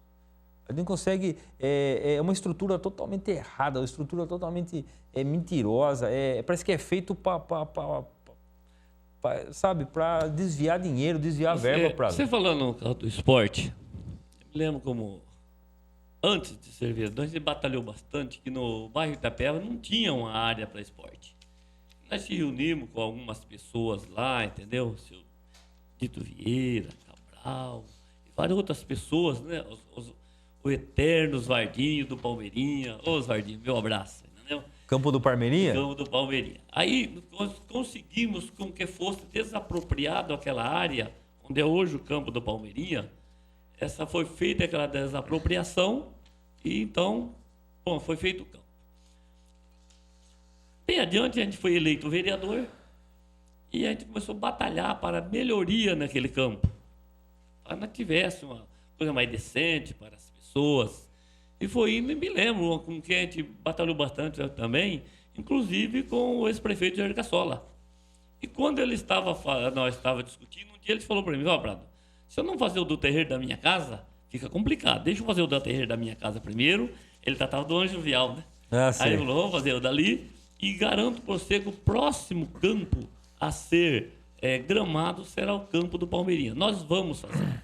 A gente não consegue... É uma estrutura totalmente errada, uma estrutura totalmente mentirosa. Parece que é feito para desviar dinheiro, desviar verba, Prado. Você falando do esporte, eu me lembro como... Antes de ser vereador, a gente batalhou bastante que no bairro Itapeva não tinha uma área para esporte. Nós se reunimos com algumas pessoas lá, entendeu? O seu Dito Vieira, Cabral, e várias outras pessoas, né? O eterno Vardinho do Palmeirinha. Ô, Vardinho, meu abraço, entendeu? Campo do Palmeirinha? Campo do Palmeirinha. Aí nós conseguimos com que fosse desapropriado aquela área, onde é hoje o Campo do Palmeirinha. Essa foi feita aquela desapropriação e então, foi feito o campo. Bem adiante, a gente foi eleito vereador e a gente começou a batalhar para melhoria naquele campo. Para que nós tivesse uma coisa mais decente para as pessoas. E foi indo, e me lembro, com quem a gente batalhou bastante também, inclusive com o ex-prefeito Jair Cassola. E quando nós estávamos discutindo, um dia ele falou para mim, Prado, se eu não fazer o do terreiro da minha casa, fica complicado. Deixa eu fazer o do terreiro da minha casa primeiro. Ele tratava do Anjo Vial, né? Aí ele falou, vamos fazer o dali. E garanto por você que o próximo campo a ser gramado será o campo do Palmeirinha. Nós vamos fazer.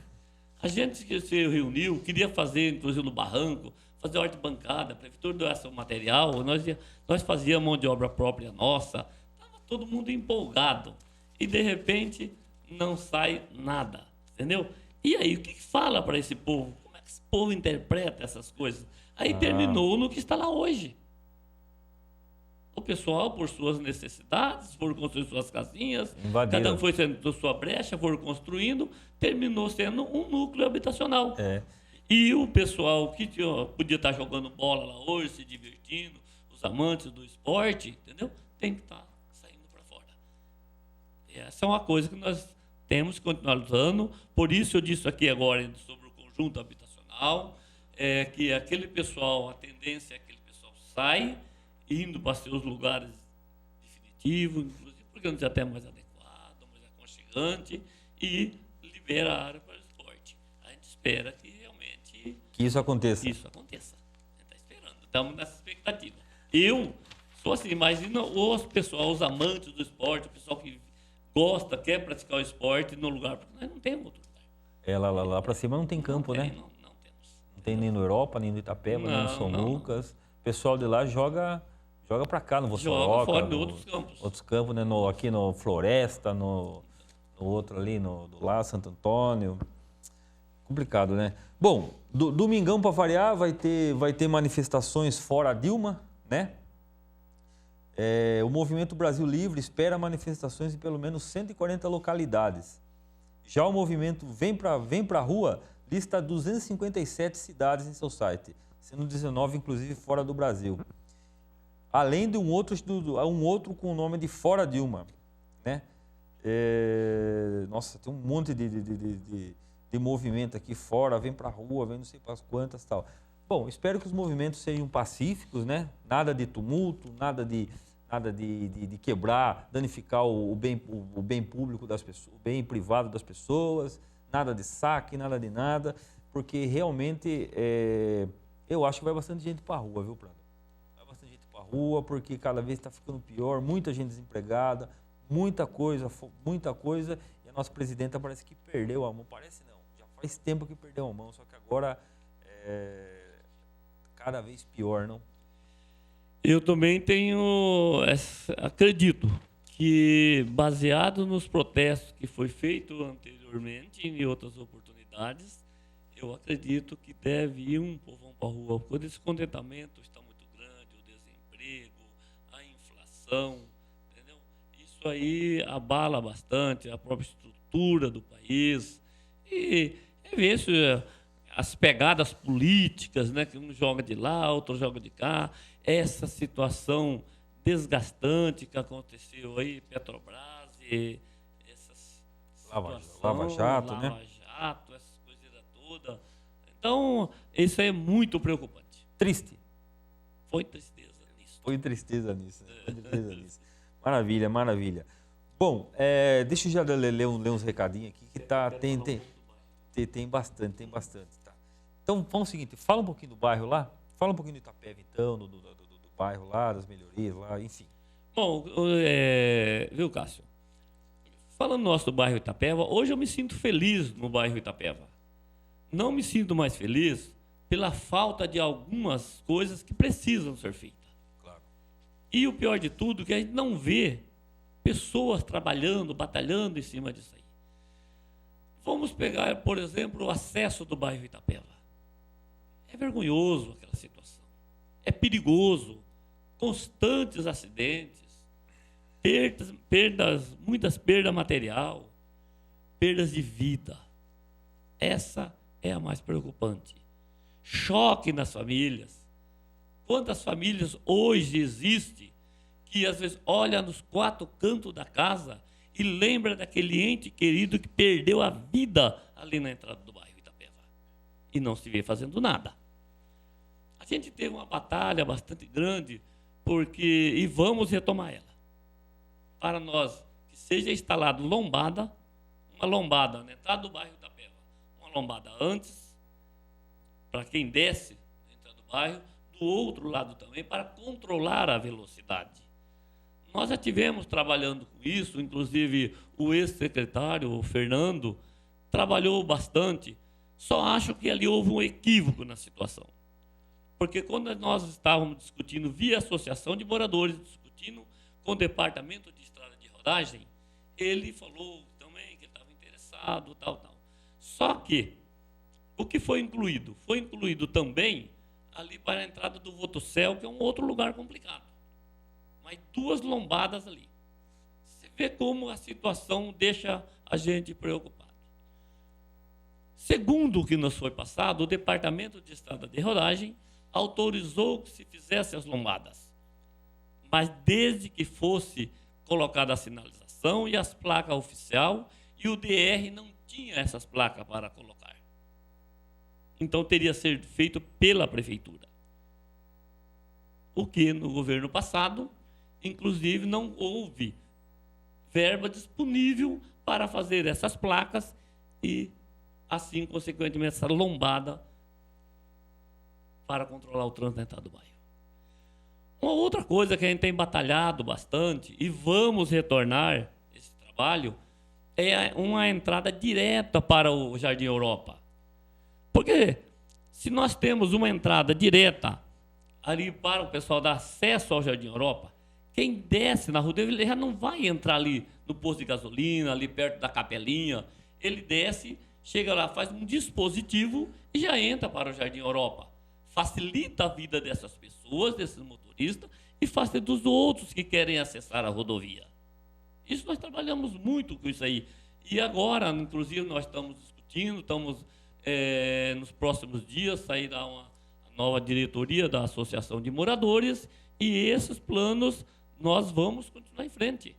A gente que se reuniu, queria fazer, inclusive no barranco, fazer horta-bancada, a prefeitura doasse o material, nós fazíamos mão de obra própria nossa. Estava todo mundo empolgado. E, de repente, não sai nada. Entendeu? E aí, o que fala para esse povo? Como é que esse povo interpreta essas coisas? Aí terminou no que está lá hoje. O pessoal, por suas necessidades, foram construir suas casinhas, cada um foi sendo sua brecha, foram construindo, terminou sendo um núcleo habitacional. E o pessoal que podia estar jogando bola lá hoje, se divertindo, os amantes do esporte, entendeu? Tem que estar saindo para fora. E essa é uma coisa que nós temos que continuar usando. Por isso eu disse aqui agora sobre o conjunto habitacional. é que aquele pessoal, a tendência é que aquele pessoal sai, indo para seus lugares definitivos, inclusive porque não é até mais adequado, mais aconchegante, e libera a área para o esporte. A gente espera que realmente Que isso aconteça. isso aconteça. A gente está esperando, estamos nessa expectativa. Eu sou assim, imagina os pessoal, os amantes do esporte, o pessoal que gosta, quer praticar o esporte no lugar, porque nós não temos outro lugar. Lá para cima não tem campo, Não né? tem, não temos. Não tem nem no Europa, nem no Itapeva, nem no São Não. Lucas. O pessoal de lá joga para cá, no Vossoroca. Joga fora de outros campos. Outros campos, né? Aqui no Floresta, no outro ali, do lá, Santo Antônio. Complicado, né? Bom, domingão para variar, vai ter manifestações fora a Dilma, né? O Movimento Brasil Livre espera manifestações em pelo menos 140 localidades. Já o movimento Vem Pra Rua lista 257 cidades em seu site, sendo 19 inclusive fora do Brasil. Além de um outro com o nome de Fora Dilma, né? Nossa, tem um monte de movimento aqui fora, Vem Pra Rua, vem não sei para quantas tal. Bom, espero que os movimentos sejam pacíficos, né? Nada de tumulto, nada de quebrar, danificar o bem público das pessoas, o bem privado das pessoas, nada de saque, nada de nada, porque realmente eu acho que vai bastante gente para a rua, viu, Prado? Vai bastante gente para a rua, porque cada vez está ficando pior, muita gente desempregada, muita coisa, e a nossa presidenta parece que perdeu a mão, parece não, já faz tempo que perdeu a mão, só que agora cada vez pior, não? Eu também acredito que, baseado nos protestos que foi feito anteriormente em outras oportunidades, eu acredito que deve ir um povão para a rua, porque o descontentamento está muito grande, o desemprego, a inflação, entendeu? Isso aí abala bastante a própria estrutura do país e ver se as pegadas políticas, né, que um joga de lá, outro joga de cá, essa situação desgastante que aconteceu aí, Petrobras, e essas Lava Jato, né? Lava Jato, essas coisas todas. Então, isso aí é muito preocupante. Triste. Foi tristeza nisso. Foi tristeza nisso. Maravilha, maravilha. Bom, deixa eu já ler uns recadinhos aqui, que tem bastante, tá. Então, vamos ao seguinte, fala um pouquinho do bairro lá, fala um pouquinho do Itapeva, então, do bairro lá, das melhorias lá, enfim. Bom, viu, Cássio? Falando no nosso bairro Itapeva, hoje eu me sinto feliz no bairro Itapeva. Não me sinto mais feliz pela falta de algumas coisas que precisam ser feitas. Claro. E o pior de tudo é que a gente não vê pessoas trabalhando, batalhando em cima disso aí. Vamos pegar, por exemplo, o acesso do bairro Itapeva. É vergonhoso aquela situação. É perigoso. Constantes acidentes, muitas perdas material, perdas de vida. Essa é a mais preocupante. Choque nas famílias. Quantas famílias hoje existem que às vezes olha nos quatro cantos da casa e lembra daquele ente querido que perdeu a vida ali na entrada do bairro Itapeva e não se vê fazendo nada. A gente teve uma batalha bastante grande e vamos retomar ela. Para nós, que seja instalado uma lombada na entrada do bairro Itapeva, uma lombada antes, para quem desce na entrada do bairro, do outro lado também, para controlar a velocidade. Nós já tivemos trabalhando com isso, inclusive o ex-secretário, o Fernando, trabalhou bastante. Só acho que ali houve um equívoco na situação. Porque quando nós estávamos discutindo via associação de moradores, discutindo com o departamento de estrada de rodagem, ele falou também que ele estava interessado, tal. Só que o que foi incluído? Foi incluído também ali para a entrada do Votocel, que é um outro lugar complicado. Mas 2 lombadas ali. Você vê como a situação deixa a gente preocupado. Segundo o que nos foi passado, o departamento de estrada de rodagem autorizou que se fizesse as lombadas, mas desde que fosse colocada a sinalização e as placas oficial, e o DR não tinha essas placas para colocar. então teria que ser feito pela prefeitura. O que no governo passado, inclusive, não houve verba disponível para fazer essas placas e, assim, consequentemente, essa lombada para controlar o trânsito na entrada do bairro. Uma outra coisa que a gente tem batalhado bastante, e vamos retornar esse trabalho, é uma entrada direta para o Jardim Europa. Porque se nós temos uma entrada direta ali para o pessoal dar acesso ao Jardim Europa, quem desce na rodovia ele já não vai entrar ali no posto de gasolina, ali perto da capelinha. Ele desce, chega lá, faz um dispositivo e já entra para o Jardim Europa. Facilita a vida dessas pessoas, desses motoristas, e facilita dos outros que querem acessar a rodovia. Isso nós trabalhamos muito com isso aí. E agora, inclusive, nós estamos discutindo, estamos nos próximos dias sairá uma nova diretoria da Associação de Moradores e esses planos nós vamos continuar em frente.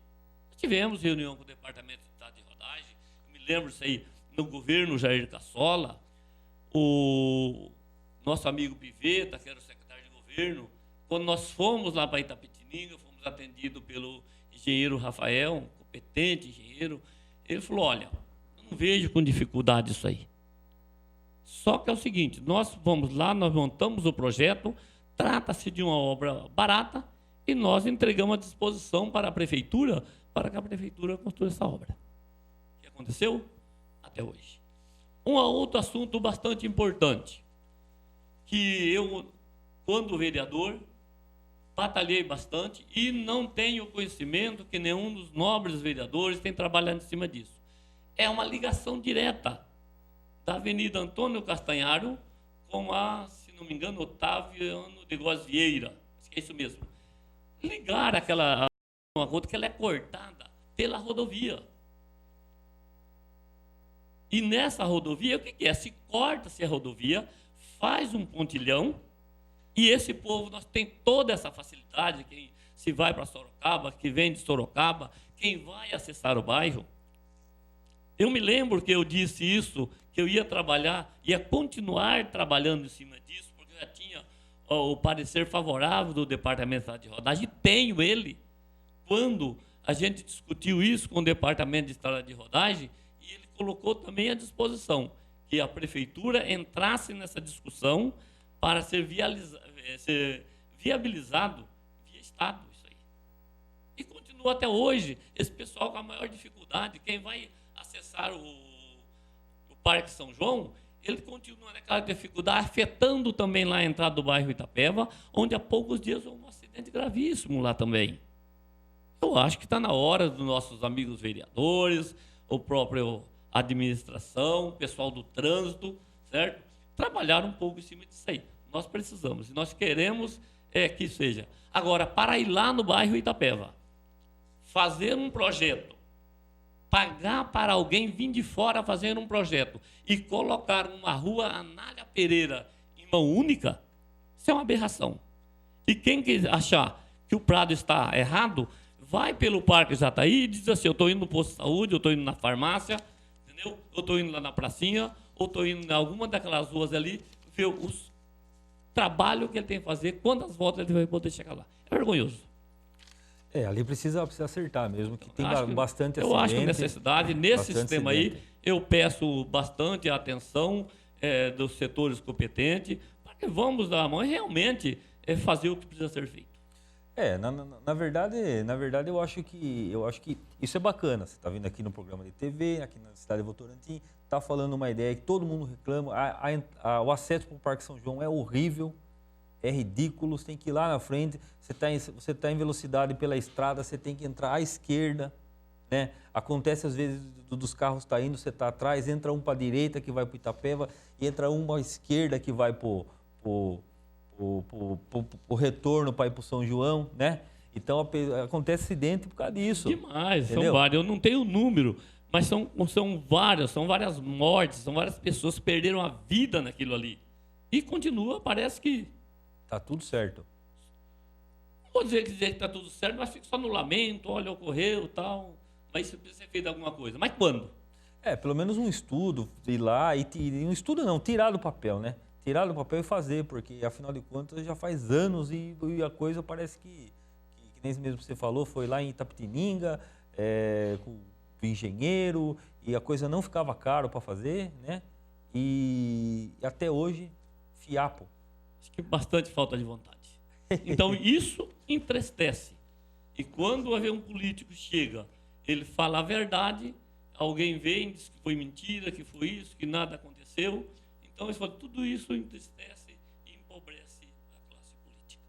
Nós tivemos reunião com o Departamento de Estado de Rodagem, eu me lembro disso aí, no governo Jair Cassola, o nosso amigo Piveta, que era o secretário de governo, quando nós fomos lá para Itapetininga, fomos atendidos pelo engenheiro Rafael, um competente engenheiro, ele falou, olha, eu não vejo com dificuldade isso aí. Só que é o seguinte, nós vamos lá, nós montamos o projeto, trata-se de uma obra barata e nós entregamos à disposição para a prefeitura, para que a prefeitura construa essa obra. O que aconteceu? Até hoje. Um outro assunto bastante importante, que eu, quando vereador, batalhei bastante e não tenho conhecimento que nenhum dos nobres vereadores tem trabalhado em cima disso. É uma ligação direta da Avenida Antônio Castanharo com a, se não me engano, Otaviano de Góes Vieira. Acho que é isso mesmo. Ligar aquela uma rota que ela é cortada pela rodovia. E nessa rodovia, o que é? Se corta-se a rodovia, faz um pontilhão, e esse povo, nós tem toda essa facilidade, quem se vai para Sorocaba, que vem de Sorocaba, quem vai acessar o bairro. Eu me lembro que eu disse isso, que eu ia trabalhar, ia continuar trabalhando em cima disso, porque eu já tinha o parecer favorável do Departamento de Rodagem, e tenho ele, quando a gente discutiu isso com o Departamento de Estrada de Rodagem, e ele colocou também à disposição que a Prefeitura entrasse nessa discussão para ser viabilizado via Estado isso aí. E continua até hoje, esse pessoal com a maior dificuldade, quem vai acessar o Parque São João, ele continua naquela dificuldade, afetando também lá a entrada do bairro Itapeva, onde há poucos dias houve um acidente gravíssimo lá também. Eu acho que está na hora dos nossos amigos vereadores, o próprio administração, o pessoal do trânsito, certo? Trabalhar um pouco em cima disso aí. Nós precisamos, e nós queremos que seja. Agora, para ir lá no bairro Itapeva, fazer um projeto, pagar para alguém vir de fora fazer um projeto e colocar uma rua Anália Pereira em mão única, isso é uma aberração. E quem achar que o Prado está errado, vai pelo Parque Jataí e diz assim, eu estou indo no posto de saúde, eu estou indo na farmácia, entendeu? Eu estou indo lá na pracinha, ou estou indo em alguma daquelas ruas ali, ver o trabalho que ele tem que fazer, quantas voltas ele vai poder chegar lá. É vergonhoso. Ali precisa acertar mesmo, que tem bastante acidente. Eu acho que a necessidade, nesse sistema aí, eu peço bastante a atenção dos setores competentes, para que vamos dar a mão e realmente fazer o que precisa ser feito. Na verdade eu acho que isso é bacana. Você está vindo aqui no programa de TV, aqui na cidade de Votorantim, está falando uma ideia que todo mundo reclama. O acesso para o Parque São João é horrível, é ridículo. Você tem que ir lá na frente, você tá em velocidade pela estrada, você tem que entrar à esquerda, né? Acontece às vezes dos carros tá indo, você está atrás, entra um para a direita que vai para o Itapeva e entra um à esquerda que vai para o retorno para ir para o São João, né? Então acontece acidente por causa disso. Demais, entendeu? São vários. Eu não tenho o número, mas são várias mortes, são várias pessoas que perderam a vida naquilo ali. E continua, parece que tá tudo certo. Não vou dizer que está tudo certo, mas fica só no lamento, olha, ocorreu e tal. Mas isso precisa ser feito alguma coisa. Mas quando? Pelo menos um estudo, ir lá um estudo não, tirar do papel, né? Tirar do papel e fazer, porque afinal de contas já faz anos e a coisa parece que nem mesmo você falou, foi lá em Itapetininga, com o engenheiro, e a coisa não ficava caro para fazer, né? E até hoje, fiapo. Acho que bastante falta de vontade. Então, isso entristece. E quando um político chega, ele fala a verdade, alguém vem, diz que foi mentira, que foi isso, que nada aconteceu. Então, tudo isso entristece e empobrece a classe política.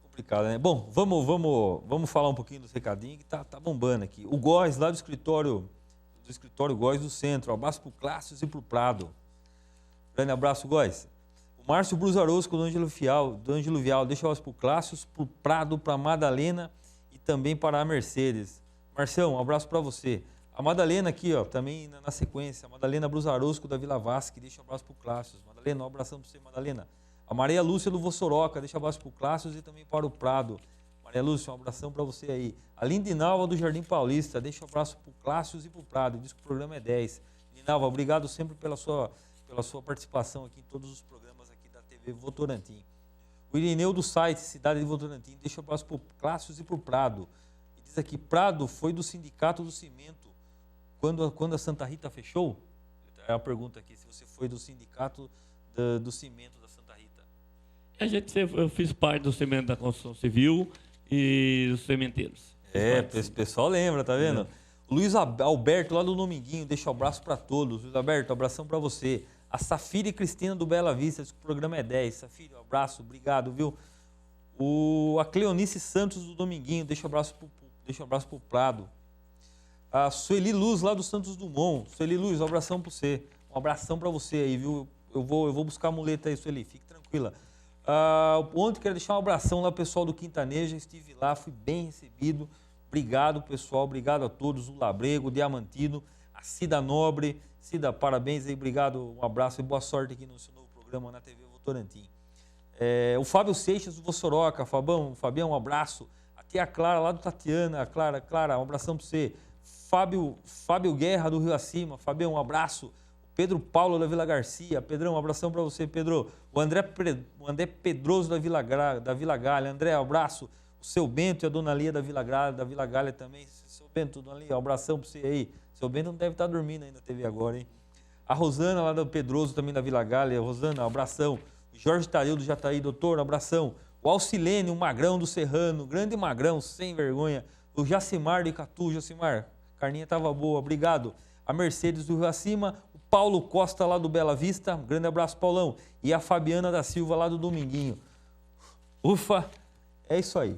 Complicado, né? Bom, vamos falar um pouquinho dos recadinhos que tá bombando aqui. O Góes, lá do escritório Góes do Centro. Um abraço para o Clássio e para o Prado. Grande abraço, Góes. O Márcio Brusarosco, do Ângelo Vial, deixa um abraço para o Clássio, para o Prado, para a Madalena e também para a Mercedes. Marcião, um abraço para você. A Madalena aqui, ó, também na sequência, a Madalena Brusarosco, da Vila Vasque, deixa um abraço para o Clássio. Madalena, um abração para você, Madalena. A Maria Lúcia do Vossoroca, deixa um abraço para o Clássio e também para o Prado. Maria Lúcia, um abração para você aí. A Lindinalva do Jardim Paulista, deixa um abraço para o Clássio e para o Prado, diz que o programa é 10. Lindinalva, obrigado sempre pela sua participação aqui em todos os programas aqui da TV Votorantim. O Irineu do site Cidade de Votorantim, deixa um abraço para o Clássio e para o Prado. E diz aqui, Prado foi do Sindicato do Cimento quando a Santa Rita fechou? É a pergunta aqui, se você foi do Sindicato do Cimento da Santa Rita. Eu fiz parte do cimento da construção civil e dos cementeiros. Esse pessoal lembra, tá vendo? O Luiz Alberto, lá do Dominguinho, deixa um abraço para todos. Luiz Alberto, um abração para você. A Safira e Cristina do Bela Vista, diz que o programa é 10. Safira, um abraço, obrigado, viu? A Cleonice Santos do Dominguinho, deixa um abraço pro Prado. A Sueli Luz, lá do Santos Dumont. Sueli Luz, um abração para você. Um abração para você aí, viu? Eu vou buscar a muleta aí, Sueli, fique tranquila. Ontem quero deixar um abração lá pro pessoal do Quintaneja, estive lá, fui bem recebido. Obrigado, pessoal, obrigado a todos. O Labrego, o Diamantino, a Cida Nobre. Cida, parabéns aí, obrigado, um abraço e boa sorte aqui no seu novo programa na TV Votorantim. O Fábio Seixas do Vossoroca, Fabião, um abraço. A tia Clara, lá do Tatiana, Clara, um abração para você. Fábio Guerra, do Rio Acima, Fabião, um abraço. O Pedro Paulo, da Vila Garcia, Pedrão, um abração para você, Pedro. O André Pedroso, da Vila Galha, André, um abraço. O seu Bento e a Dona Lia, da Vila Galha também. Seu Bento, Dona Lia, um abração para você aí. Seu Bento não deve estar dormindo aí na TV agora, hein? A Rosana, lá do Pedroso, também da Vila Galha. Rosana, um abração. O Jorge Taril, do Jataí, doutor, um abração. O Alcilene, o Magrão do Serrano, grande Magrão, sem vergonha. O Jacimar de Catu, Jacimar, carninha estava boa, obrigado. A Mercedes do Rio Acima, o Paulo Costa, lá do Bela Vista, um grande abraço, Paulão. E a Fabiana da Silva, lá do Dominguinho. Ufa, é isso aí.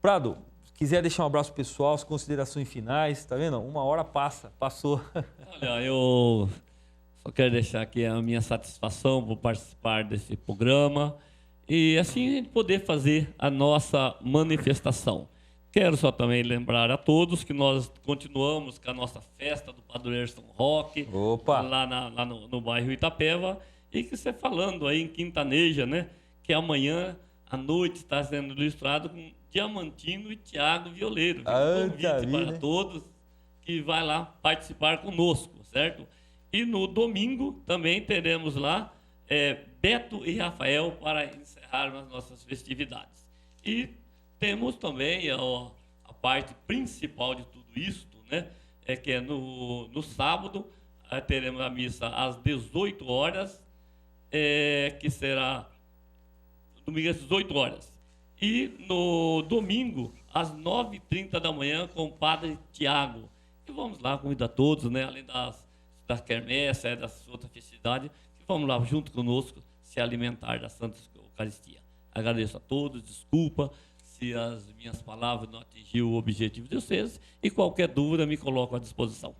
Prado, quiser deixar um abraço pessoal, as considerações finais, tá vendo? 1 hora passou. Olha, eu só quero deixar aqui a minha satisfação por participar desse programa e assim a gente poder fazer a nossa manifestação. Quero só também lembrar a todos que nós continuamos com a nossa festa do Padroeiro São Roque, lá no bairro Itapeva, e que você falando aí em Quintaneja, né? Que amanhã à noite está sendo ilustrado com Diamantino e Tiago Violeiro. Um convite para todos que vai lá participar conosco, certo? E no domingo também teremos lá Beto e Rafael para encerrar as nossas festividades. E temos também a parte principal de tudo isto, né? Que é no sábado, teremos a missa às 18 horas, que será domingo às 18 horas. E no domingo, às 9h30 da manhã, com o Padre Tiago. E vamos lá convidar todos, né? Além das quermesses, das outras festividades, que vamos lá junto conosco se alimentar da Santa Eucaristia. Agradeço a todos, desculpa se as minhas palavras não atingiram o objetivo de vocês, e qualquer dúvida me coloco à disposição.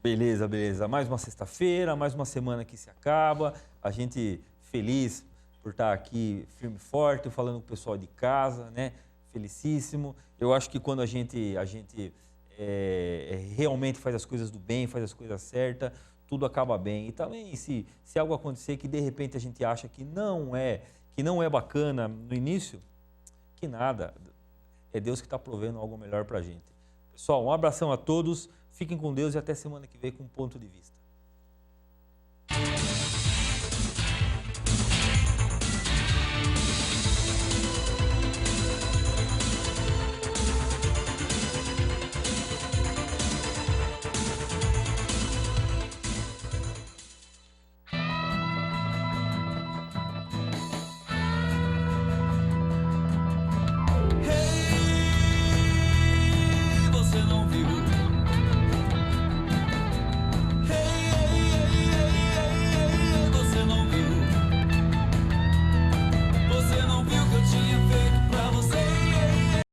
Beleza. Mais uma sexta-feira, mais uma semana que se acaba. A gente feliz por estar aqui firme e forte, falando com o pessoal de casa, né? Felicíssimo. Eu acho que quando a gente realmente faz as coisas do bem, faz as coisas certas, tudo acaba bem. E também, se algo acontecer que de repente a gente acha que não é bacana no início, que nada. É Deus que está provendo algo melhor para a gente. Pessoal, um abração a todos. Fiquem com Deus e até semana que vem com um ponto de vista.